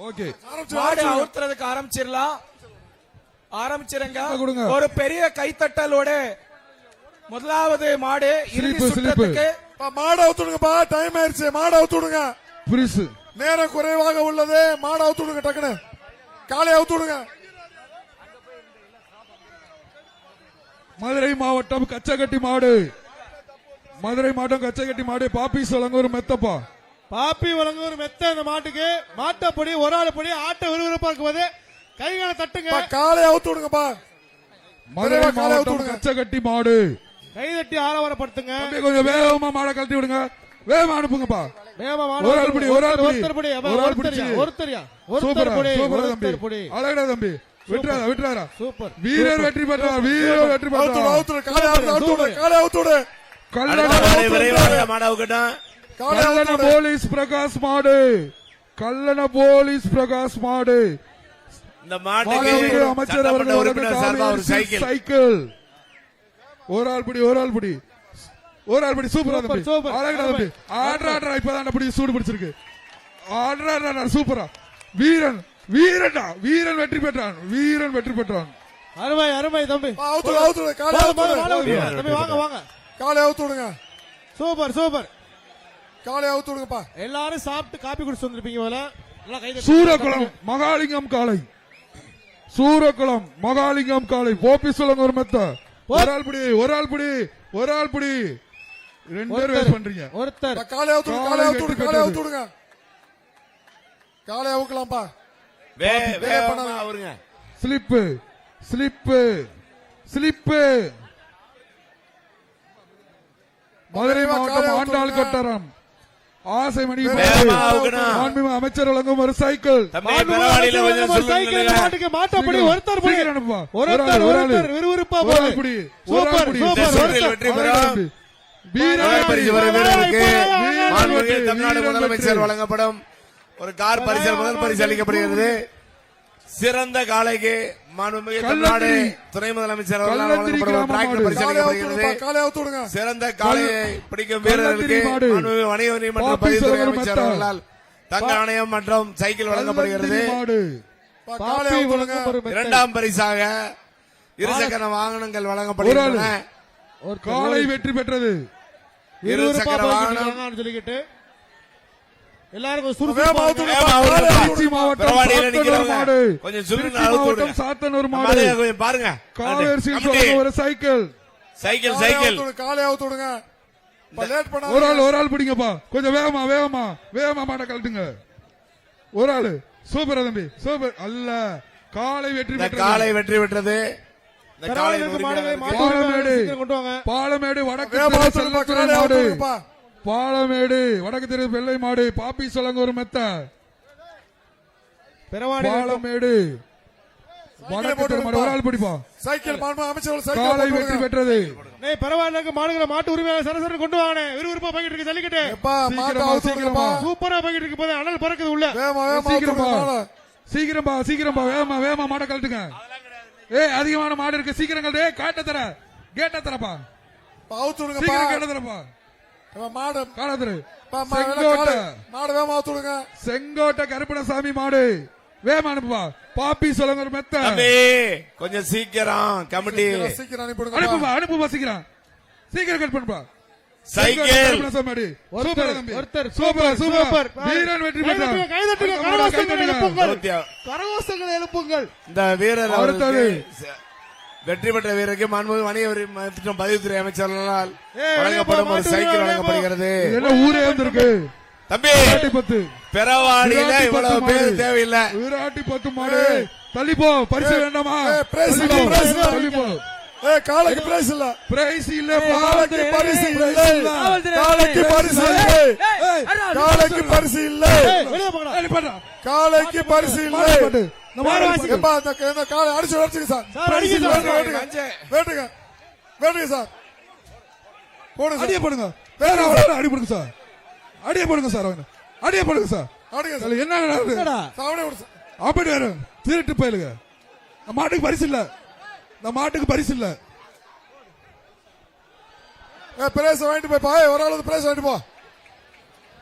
Okay மாடு அவுத்துறதுக்கு ஆரம்பிச்சிருங்க. ஒரு பெரிய கைத்தட்டலோட முதலாவது மாடு இறுதி சுற்றத்துக்கு மாடு அவுத்துடுங்கப்பா. டைம் ஆயிருச்சு. மாடு அவுத்துடுங்க. பிரிசு நேரம் குறைவாக உள்ளது. மாடு அவுத்துடுங்க. டக்குனு காலை அவுத்துடுங்க. மதுரை மாவட்டம் கச்சகட்டி மாடு. மதுரை மாவட்டம் கச்சகட்டி மாடு. பாப்பி வழங்கூர் மெத்தப்பா. பாப்பி வழங்கூர் மெத்த. இந்த மாட்டுக்கு மாட்டப்படி ஒரு ஆள் படி ஆட்ட விறுவிறுப்பா இருக்கும்போது கைகளை தட்டுங்க. காலை அவுத்துடுங்கப்பா. மதுரை மாவட்டம் கச்சகட்டி மாடு. கை தட்டி ஆரவாரப்படுத்துங்க. கொஞ்சம் வேகமா மாடை கழட்டி விடுங்க. வேகமா அனுப்புங்கப்பா. ஒரு ஆள் பிடி. அழகடா தம்பி. விட்டுறாரா. சூப்பர். வீரர் வெற்றி பெற்றார். வீரர் வெற்றி பெற்றார். கல்லண போலீஸ் பிரகாஷ் மாடு. கல்லண போலீஸ் பிரகாஷ் மாடு. அமைச்சர் அவர்கள் சைக்கிள். ஒரு ஆள் பிடி. சூப்பரா தம்பி. அழகடா தம்பி. ஆடுறா இப்பதான் அப்படி சூடு பிடிச்சிருக்கு. ஆடுறா சூப்பரா. வீரன் வெற்றி பெற்றான். அருமை தம்பி. வாங்க. காலை அவுத்துடுங்க. சூப்பர். காலை அவுத்துடுங்கப்பா. எல்லாரும் சாப்பிட்டு காப்பி குடிச்சு வந்திருப்பீங்க போல. சூரக்குளம் மகாலிங்கம் காலை. மகாலிங்கம் காலை. போப்பி சொல்லுங்க ஒரு மெத்த. ஒரு ஆள் பிடி. 2 பேர் வெயிட் பண்றீங்க. ஒருத்தர். காலை அவுத்துடுங்க. காலை அவுக்கலாம்ப்பா. ஸ்லிப்பு. மதுரை மாவட்டம் ஆண்டாள் கொட்டாரம். ஆசைமணி அமைச்சர் வழங்கும் ஒரு சைக்கிள். மாட்டப்படி ஒருத்தர் விறுவிறுப்பா. தமிழ்நாடு முதலமைச்சர் வழங்கப்படும் ஒரு கார் பரிசல் முதல் பரிசு அளிக்கப்படுகிறது. சிறந்த காளைக்கு தமிழ்நாடு துணை முதலமைச்சர் வழங்கப்படும் டிராக்டர் பரிசு அளிக்கப்படுகிறது. சிறந்த காளையை பிடிக்கும் வீரர்களுக்கு வணிக வரி மற்றும் பதிவுத்துறை அமைச்சர் அவர்களால் தங்க நாணயம் மற்றும் சைக்கிள் வழங்கப்படுகிறது. 2ஆம் பரிசாக இருசக்கர வாகனங்கள் வழங்கப்படுகின்றன. காளை வெற்றி பெற்றது. இருசக்கர வாகனம் சொல்லிக்கிட்டு எல்லாரும் சாத்தனூர் மாடு பாருங்க. ஒரு சைக்கிள். காலை அவுத்துடுங்க. ஒரு ஆள் பிடிங்கப்பா. கொஞ்சம் வேகமா மாட்ட கழட்டுங்க. ஒரு ஆளு. சூப்பர் தம்பி. சூப்பர். அல்ல காளை வெற்றி பெற்றது. பாலமேடு வடக்கு மாடு. பாலமேடு வடக்கு தெரு வெள்ளை மாடு. பாப்பி சொல்லுங்க ஒரு மெத்த. பாலமேடு வடக்கு தெரு மாடு. ஒரு ஆள் பிடிப்பா. சைக்கிள் காளை வெற்றி பெற்றது. பரவாயில்ல மாடுகளை மாட்டு உரிமையாளர் சரசர கொண்டு வாங்க. விறுவிறுப்பா போயிட்டு இருக்கு. ஜல்லிக்கட்டு சூப்பரா போயிட்டு இருக்கு. போது அனல் பறக்குது உள்ள. சீக்கிரம்பா வேகமா மாட கழட்டுங்க. அதிகமான மாடு இருக்கு. சீக்கிரம் கழட்டு. கேட்ட தரப்பா. கேட்ட தரப்பா. செங்கோட்டை கருப்பணசாமி மாடு. வேமா அனுப்புவா. பாப்பி சொல்லுங்க ஒரு மெத்த. கொஞ்சம் சீக்கிரம் கமிட்டி அனுப்புவா. சீக்கிரம் கட் பண்ணுப்பா. வீரன் வெற்றி பெற்றார். கரகோஷங்கள் எழுப்புங்கள். இந்த வீரர் வெற்றி பெற்ற வீரருக்கு மாண்புமிகு வணிக வரி மற்றும் பதிவுத்துறை அமைச்சர்களால் வழங்கப்படும் ஒரு சைக்கிள் வழங்கப்படுகிறது. ஊரே வந்திருக்கு தம்பி. பெறவாடியில இவ்வளவு பேர் தேவையில்லை. விராட்டி 10 மாடு. தள்ளிப்போ. பரிசு வேண்டாமா? தள்ளிப்போ. காலைக்கு பிரைஸ் இல்ல. பிரைஸ் இல்ல. காலைக்கு பரிசு இல்ல. காலைக்கு பரிசு இல்ல. காலைக்கு பரிசு இல்ல. காலைக்கு பரிசு இல்ல. காலை அடிச்சு வச்சுங்க சார். வேட்டுங்க சார். அடியே போடுங்க. அடி போடுங்க சார். அடியே போடுங்க சார். அடியே போடுங்க சார். என்ன அப்படி வேற திருட்டு போயிலுங்க. மாட்டுக்கு பரிசு இல்ல. பரிசு இல்ல. பிரைஸ் வாங்கிட்டு போய் ஒரு ஆளு பிரைஸ் வாங்கிட்டு போ.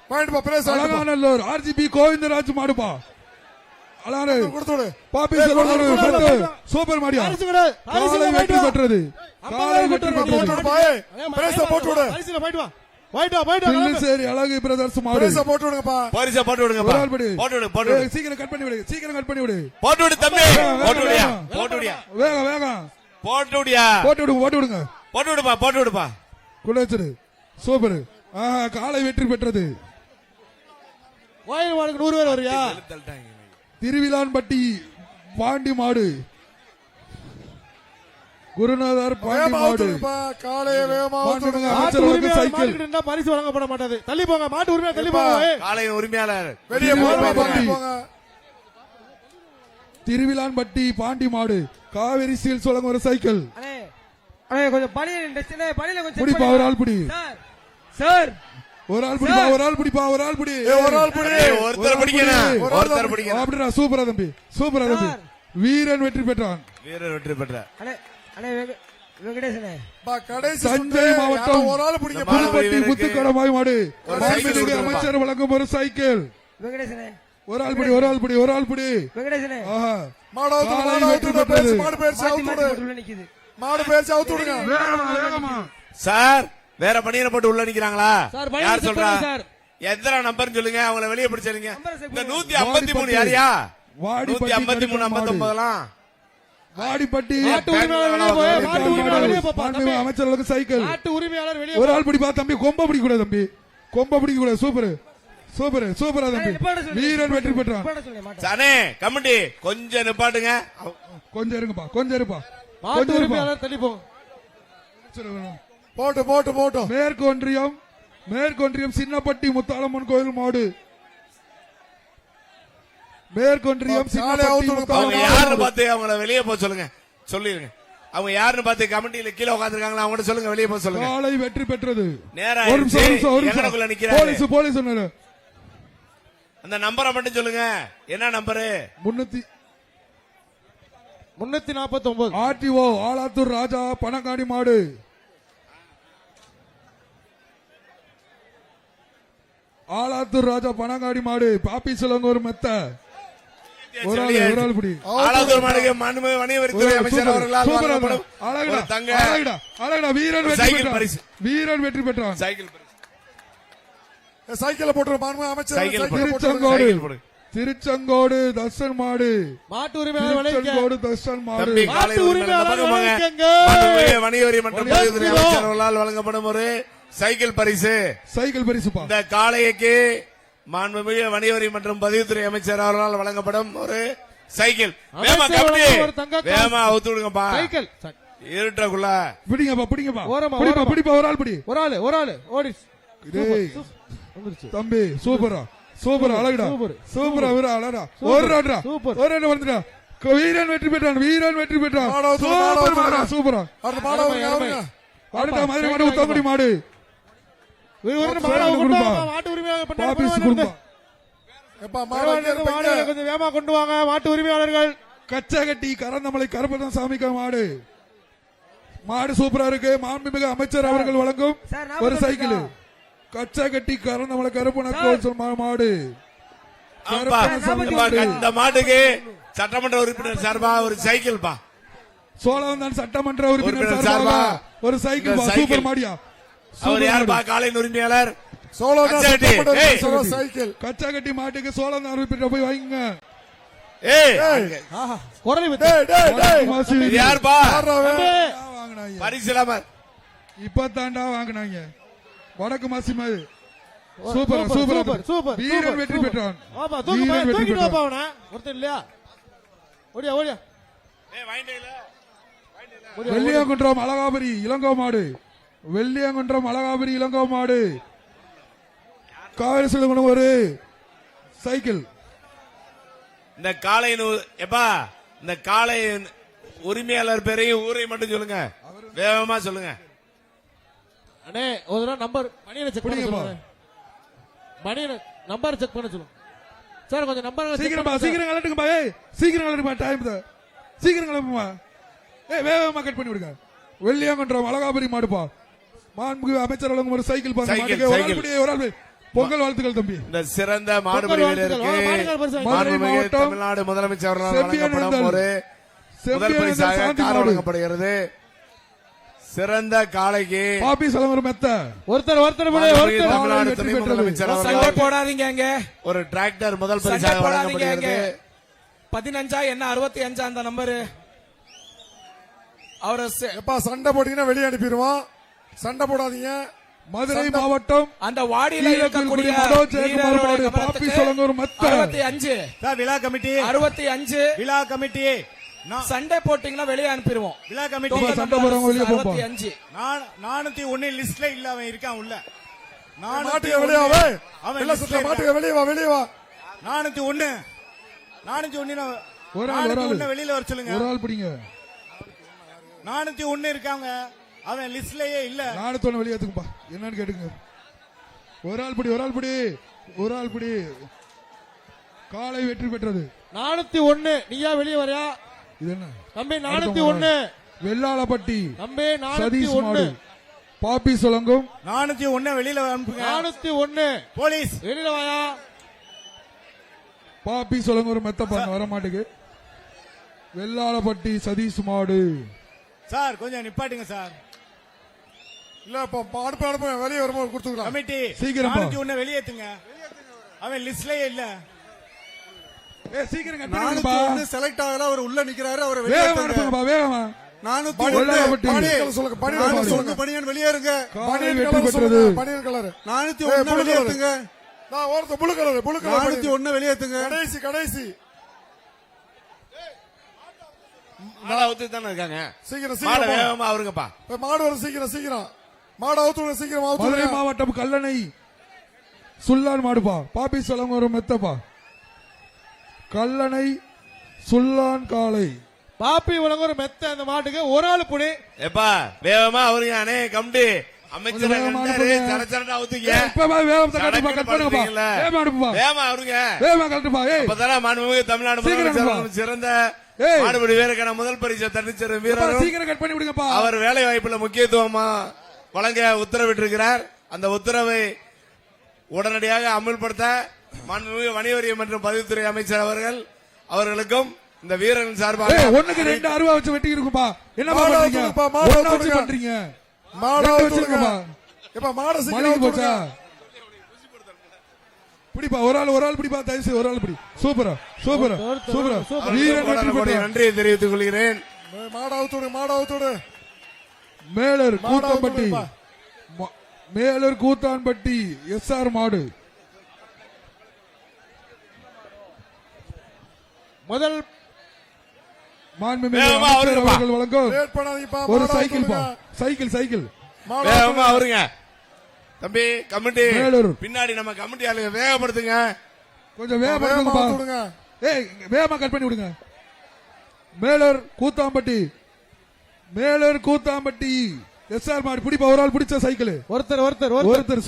வாங்கிட்டு போ பிரேஸ் அலங்காநல்லூர் ஆர்ஜிபி கோவிந்தராஜ் மாடுப்பா அலாரு கொடுத்துடு பாப்பி செல்வன் சூப்பர் மாடியா காலை வெற்றி பெற்றது காலை வெற்றி பெற்றது பாய் பிரேஸ் போட்டு விடு பரிசுல போயிட்டு வா போயிட்டு வா பில்லிசேரி அழகு பிரதர்ஸ் மாடு பிரேஸ் போட்டு விடுங்கப்பா பரிசா போட்டு விடுங்கப்பா ஒரு ஆள் படி. போட்டு விடு போட்டு விடு சீக்கிரம் கட் பண்ணி விடு சீக்கிரம் கட் பண்ணி விடு போட்டு விடு தம்பி போட்டு விடியா போட்டு விடியா வேகம் வேகம் போட்டு விடியா போட்டு விடுங்க போட்டு விடுங்க போட்டு விடுப்பா போட்டு விடுப்பா குலச்சரு சூப்பர் காலை வெற்றி பெற்றது கோயில் மாடுக்கு 100 பேர் வரியா திருவிலான்பட்டி பாண்டி மாடு குருநாதர் பாண்டி வேகமா மாடு ஊத்துங்கப்பா காலைய வேகமா ஊத்துங்க மாட்டு அமைச்சர்களுக்கு உரிமையாளர் சைக்கிள் மாட்டுக்கிட்ட இருந்தா பரிசு வழங்கப்பட மாட்டாது தள்ளி போங்க மாட்டு உரிமையாளர் தள்ளி போங்க ஏய். காலையின் உரிமையாளர் வெளியே போங்க திருவிழாம்பட்டி. போங்க திருவிலான்பட்டி பாண்டி மாடு காவேரி ஸ்டீல்ஸ் வழங்க ஒரு சைக்கிள் அண்ணே அண்ணே கொஞ்சம் பணியில கொஞ்சம் பிடிப்பா ஒரு ஆள் பிடி சார் சார் ஒரு ஆள் பிடிப்பா ஒரு ஆள் பிடிப்பா ஒரு ஆள் பிடி ஒரு ஆள் பிடி ஒருத்தர் பிடிக்கணும் ஒருத்தர் பிடிக்கணும் அப்படிடா சூப்பரா தம்பி சூப்பரா தம்பி வீரன் வெற்றி பெற்றான் வீரர் வெற்றி பெற்ற அண்ணே அண்ணே வெங்கடேசனே பா கடைசி தஞ்சை சுத்து. மாவட்டம் யாரோ ஒரு ஆள் பிடிக்க மாடு புதுப்பட்டி வீரருக்கு புத்துக்கடமாய் மாடு ஒரு மாண்புமிகு சைக்கிள் கொடுத்துருப்பா. அமைச்சர் வழங்கும் ஒரு சைக்கிள் வெங்கடேசனே ஒரு ஆள் பிடி ஒரு ஆள் பிடி ஒரு ஆள் பிடி வெங்கடேசனே ஆஹா மாடு அவுத்து காலை மாடு வெற்றி அவுத்து பெற்றது. பேசி மாடு பேசி மாத்தி அவுத்து மாத்தி விடு போட்டு உள்ள நிக்குது மாடு பேசி அவுத்து விடுங்க வேகமா வேகமா சார் வேற பணியில போட்டு உள்ள நிக்கிறாங்களா சார், பணியில யார் check சொல்றா பண்ணுங்க சார். எத்தனை நம்பர் சொல்லுங்க அவங்கள வெளியே பிடிச்சிருங்க நம்பரை check இந்த பண்ணுங்க. 153 யாரியா வாடிப்பட்டி 153 59 வாடிப்பட்டி மாட்டு உரிமையாளர் வெளியே போய் மாட்டு உரிமையாளர் வெளியே போப்பா மாண்புமிகு தம்பி. அமைச்சர்களுக்கு சைக்கிள் மாட்டு உரிமையாளர் வெளியே ஒரு ஆள் பிடிப்பா தம்பி கொம்ப பிடிக்க கூடாது தம்பி கொம்ப பிடிக்க கூடாது சூப்பர் சூப்பர் சூப்பரா தம்பி நிப்பாட்ட சொல்லு. வீரன் வெற்றி பெற்றான் நிப்பாட்ட சொல்லு, மாட்டேன். சானே கமிட்டி கொஞ்சம் நிப்பாட்டுங்க கொஞ்சம் இருங்கப்பா கொஞ்சம் இருப்பா மாட்டு கொஞ்சம் இருப்பா உரிமையாளர் தள்ளி போங்க போட்டு போட்டு போட்டு மேற்கொன்றியம் சின்னப்பட்டி முத்தாளம்மன் கோயில் மாடு மேற்கொன்றியம் சின்னப்பட்டி அவங்க முத்தாளம்மன் யாருன்னு பார்த்து அவங்கள வெளியே போக சொல்லுங்க சொல்லிருங்க அவங்க யாருன்னு பார்த்து கமிட்டியில கீழே உட்காந்துருக்காங்களா அவங்கள்ட்ட சொல்லுங்க வெளியே போக சொல்லுங்க காலை வெற்றி பெற்றது நேரா ஒரு நிமிஷம், ஒரு நிமிஷம், ஒரு எங்கனக்குள்ள நிமிஷம். நிக்கிறாரு போலீஸ் போலீஸ் சொன்னாரு அந்த நம்பரை மட்டும் சொல்லுங்க என்ன நம்பரு 349 ஆர்டிஓ ஆலாத்தூர் ராஜா பனங்காடி மாடு ஆலாத்தூர் ராஜா பனங்காடி மாடு பாப்பி சொல்லுங்க ஒரு மெத்த ஒரு ஆள் பிடி ஆளாத்தூர் மாடுக்கு மாண்புமிகு வணிக வரித்துறை அமைச்சர் அவர்களால் சூப்பரா வழங்கப்படும் அழகடா ஒரு தங்க அழகடா அழகடா வீரன் வெற்றி சைக்கிள் பெற்றான் பரிசு. வீரன் வெற்றி பெற்றான் சைக்கிள் பரிசு. சைக்கிள போட்டு மாண்பு அமைச்சர் சைக்கிள் சைக்கிள போட்டு திருச்செங்கோடு சைக்கிள் போடு. திருச்செங்கோடு தர்ஷன் மாடு மாட்டு உரிமையாளர் வெளியே திருச்செங்கோடு தர்ஷன் மாடு தம்பி காலை மாட்டு உரிமையாளர் உரிமையாளர் பக்கம் போங்க. வணக்கங்க. மாண்புமிகு வணிக வரி மற்றும் பொதுத்துறை அமைச்சர் அவர்களால் வழங்கப்படும் ஒரு சைக்கிள் பரிசு சைக்கிள் பரிசுப்பா இந்த காளைக்கு மாண்புமிகு வணிக வரி மற்றும் பதிவுத்துறை அமைச்சர் அவர்களால் வழங்கப்படும் ஒரு சைக்கிள் வேமா அமைச்சர் கம்பெனி வழங்கும் ஒரு தங்க காசு. வேமா அவுத்து விடுங்கப்பா சைக்கிள் இருட்டக்குள்ள பிடிங்கப்பா பிடிங்கப்பா ஓரமா, பிடிப்பா ஓரமா. பிடிப்பா ஒரு ஆள் பிடி ஒரு ஆளு ஓடிச்சு டேய், வந்துருச்சு தம்பி சூப்பரா சூப்பரா அழகுடா சூப்பர். சூப்பரா வீரா அழகா சூப்பர். ஒரு ராட்ரா சூப்பர். ஒரு ராட் வந்துடா வீரன் வெற்றி பெற்றான் வீரன் வெற்றி பெற்றான் மாடு அவுத்து, மாடு சூப்பர் அவுத்து. மாடா சூப்பரா அடுத்த மாடு அவருங்க அவருங்க அடுத்த மாதிரி மாடு உத்தமடி மாடு மாட்டு உரிமையாளர் பண்ண பாபிஸ் கொடுப்பா எப்பா மாடு அங்கே இருக்கு, மாடு கொஞ்சம் வேகமா கொண்டு வாங்க மாட்டு உரிமையாளர்கள் கச்சகட்டி கரந்தமலை கருப்பதம் சாமிக்க மாடு மாடு சூப்பரா இருக்கு மாண்புமிகு அமைச்சர் அவர்கள் வழங்கும் சார், ஒரு 40 சைக்கிள் கச்சகட்டி கரந்தமலை கருப்பன மாடு ஆமாப்பா. இந்த மாட்டுக்கு சட்டமன்ற உறுப்பினர் சார்பா ஒரு சைக்கிள் பா சோழவந்தான் சட்டமன்ற உறுப்பினர் உறுப்பினர் சார்பாக சார்பா ஒரு சைக்கிள் இந்த சூப்பர் சைக்கிள். மாடியா அவர் சூப்பர் யாருப்பா மாடு. காலையின் உரிமையாளர் சோழன் கச்சகட்டி. சட்டமன்ற ஏய். உறுப்பினர் சைக்கிள் கச்சகட்டி மாட்டுக்கு சோழவந்தான் உறுப்பினர் போய் வாங்க ஏய் குரலை வித்து டேய் டேய் டேய் இது யாருப்பா யாரா அவன்? வாங்கினாங்க பரிசு இல்லாம இப்பதாண்டா வாங்கினாங்க வடக்கு மாசி மாதிரி சூப்பர் சூப்பர் சூப்பர் சூப்பர் வீரன் வெற்றி பெற்றான் ஆமா தூக்கு வீரன் பையன் வெற்றி தூக்கிட்டு வாப்பா பெற்றான் அவனை ஒருத்தன் இல்லையா ஓடியா ஓடியா ஏய் வாங்கிட்டீங்களா வெள்ளியங்குன்றம் அழகாபுரி இளங்கோ மாடு வெள்ளியங்குன்றம் அழகாபுரி இளங்கோ மாடு காவிரி செல்வன் ஒரு சைக்கிள் இந்த காளையின் எப்பா இந்த காளை உரிமையாளர் பேரையும் ஊரையும் மட்டும் சொல்லுங்க வேகமா சொல்லுங்க அண்ணே ஒரு தடவை நம்பர் மணியனை செக் பண்ண புரியுதுப்பா. சொல்லுங்க மணியனை நம்பர் செக் பண்ண சொல்லுங்க சார் கொஞ்சம் நம்பர் சீக்கிரமா சீக்கிரம் கலட்டுங்கப்பா ஏய் சீக்கிரம் கலட்டுமா டைம் தான் சீக்கிரம் கிளம்புமா ஏய் வேகமா கட் பண்ணி விடுங்க வெள்ளியங்குன்றம் அழகாபுரி மாடுப்பா மாண்புமிகு அமைச்சர் வழங்கும் ஒரு சைக்கிள் பாஸ் சைக்கிள், மாட்டுக்கு ஒரு ஆள் சைக்கிள். பிடி ஒரு ஆள் பிடி. பொங்கல் வாழ்த்துக்கள் தம்பி. இந்த சிறந்த மாடுபிடி வீரருக்கு மாண்புமிகு மாவட்டம் தமிழ்நாடு முதலமைச்சர் அவர்களால் செம்பியனந்தல் வழங்கப்படும் ஒரு முதல் பரிசாக சாந்தி கார் மாடு. வழங்கப்படுகிறது. சிறந்த காளைக்கு பாப்பி சலங்கர் மெத்த ஒருத்தர் மாண்புமிகு தமிழ்நாடு வெற்றி துணை பெற்றது. முதலமைச்சர் சண்டை அவர்களால் போடாதீங்க அங்க. ஒரு டிராக்டர் முதல் சண்டை பரிசாக போடாதீங்க அங்க. வழங்கப்படுகிறது. 15 என்ன 65 அந்த நம்பரு. அவரை எப்பா சண்டை போட்டீங்கன்னா வெளியே அனுப்பிடுவோம். சண்டை போடாதீங்க. மதுரை மாவட்டம் அந்த வாடியில வீரக்குடி இருக்கக்கூடிய மனோஜ் ஜெயக்குமார் வீரருடைய மாடு, கவனத்துக்கு பாப்பி சலங்கர் மெத்த 65 சார் விழா கமிட்டி 65 விழா கமிட்டி சண்டை போட்டீங்கன்னா வெளியே அனுப்பிடுவோம். விழா கமிட்டி இப்ப சண்டை போறவங்க வெளியே போப்பா. 65 401 லிஸ்ட்ல இல்ல அவன் இருக்கான் உள்ள. மாட்டுக்க வெளியே வா. அவன் இல்ல listல சுத்த மாட்டுக்க வெளியே வா, வெளியே வா. 401 ஒரு ஆள், ஒரு ஆள். வெளியில வர சொல்லுங்க. ஒரு ஆள் பிடிங்க. 401 இருக்காங்க. அவன் லிஸ்ட்லயே இல்ல. 401 வெளியேத்துக்குப்பா. என்னன்னு கேட்டுங்க. ஒரு ஆள் பிடி, ஒரு ஆள் பிடி, ஒரு ஆள் பிடி. காளை வெற்றி பெற்றது. 401 நீயா வெளியே வரையா இது என்ன தம்பி? 401 வெள்ளாளப்பட்டி தம்பி. சதீஷ் 401 மாடு, பாப்பி சுலங்கும் 401 வெளியில அனுப்புங்க. 401 போலீஸ் வெளியில வாயா. பாப்பி சுலங்கும் ஒரு மெத்த பாருங்க வர மாட்டுக்கு. வெள்ளாளப்பட்டி சதீஷ் மாடு. சார் கொஞ்சம் நிப்பாட்டுங்க சார். இல்ல இப்ப அனுப்ப வெளியே வரும்போது கொடுத்துக்கலாம். கமிட்டி சீக்கிரம் பா. 401 வெளியேத்துங்க. அவன் லிஸ்ட்லயே இல்ல. சீக்கிரம் கட்டுப்பா. செலக்ட் ஆகல. அவர் உள்ள நிக்கிறாரு. அவர் வேகமா அனுப்புங்கப்பா, வேகமா. வெள்ளாளப்பட்டி சொல்லுங்க. பணியன் சொல்லுங்க. பணியன் வெளியே இருங்க. காளை வெற்றி பெற்றது. பணியன் கலர் 401 வெளியேத்துங்க. நான் ஒருத்த புளு கலர் 401 வெளியேத்துங்க. கடைசி கடைசி மாடை அவுத்து தானே இருக்காங்க. சீக்கிரம் மாடை சீக்கிரம் வேகமா அவருங்கப்பா. மாடு வர சீக்கிரம் சீக்கிரம். மாடு அவுத்து சீக்கிரம் மதுரை அவுத்து. மாவட்டம் கல்லணை சுல்லான் மாடுப்பா. பாப்பி சுலங்கும் ஒரு மெத்தப்பா. கல்லணை சுல்லான் காளை. பாப்பி உலகம் ஒரு மெத்த அந்த மாட்டுக்கு ஒரு ஆள் புடி. எப்பா வேகமா அவருங்க அண்ணே கமிட்டி அமைச்சர் கொஞ்சம் வேகமா கண்டாரு. அனுப்புங்க. சடச்சடா அவுத்துங்க. இப்ப வேகமா கட்டுப்பா, சடக்குன்னு கட் பண்ணுங்கப்பா. படுத்துறீங்களே. வேகமா அனுப்புப்பா, வேகமா அவருங்க. வேகமா கட்டுப்பா. ஏய் அப்பதானே மாண்புமிகு தமிழ்நாடு சீக்கிரம் முதலமைச்சர் பா. அவர்கள் சிறந்த ஏய். மாடுபிடி வீரருக்கான முதல் பரிசு தன்னிச்சர் அப்பா, வீரரும் சீக்கிரம் கட் பண்ணி விடுங்கப்பா. அவர் வேலை வாய்ப்புல முக்கியத்துவமா வழங்க உத்தரவிட்டிருக்கிறார். அந்த உத்தரவை உடனடியாக அமல்படுத்த மாண்புமிகு வணிக வரி மற்றும் பதிவுத்துறை அமைச்சர் அவர்களுக்கும் இந்த வீரர்கள் சார்பாக ஏய், ஒண்ணுக்கு 2 அருவா வச்சு வெட்டி இருக்குப்பா. என்னப்பா மாடு பண்றீங்க? அவுத்துங்கப்பா, மாடு ஒண்ணா வச்சு அவுத்துங்க. பண்றீங்க. மாடு 2 அவுத்துங்க. வச்சிருங்கப்பா. எப்ப மாடு மலைக்கு சீக்கிரம் போச்சா? போச்சா? பிடிப்பா, ஒரு ஆள் பிடிப்பா, தயவு செய்து ஒரு ஆள் பிடி. சூப்பரா சூப்பரா சூப்பரா. வீரன் வெற்றி அவர்களுக்கு பெற்றார். நன்றியை தெரிவித்துக் கொள்கிறேன். மாடு அவுத்து மாடு அவுத்து. மேலர் மாடு கூத்தான்பட்டி அவுத்துங்கப்பா. மேலர் கூத்தான்பட்டி SR மாடு. முதல் மாண்புமிகு வேகமா அமைச்சர் அவருங்கப்பா. அவர்கள் வழங்கும் லேட் பண்ணாதீங்கப்பா. ஒரு மாடு சைக்கிள் பா. அவுத்துங்க. Cycle cycle. மாடு வேகமா அவுத்துங்க. அவருங்க. தம்பி கமிட்டி மேலூர். பின்னாடி நம்ம கமிட்டி ஆளுங்க வேகப்படுத்துங்க. கொஞ்சம் வேகமா வேகமா அவுத்துடுங்க. ஏய் வேகமா கட் பண்ணி விடுங்க. மேலர் கூத்தாம்பட்டி மேலர் கூத்தாம்பட்டி SR மாடு. பிடிப்பா, ஒரு ஆள் பிடிச்ச சைக்கிள். ஒருத்தர்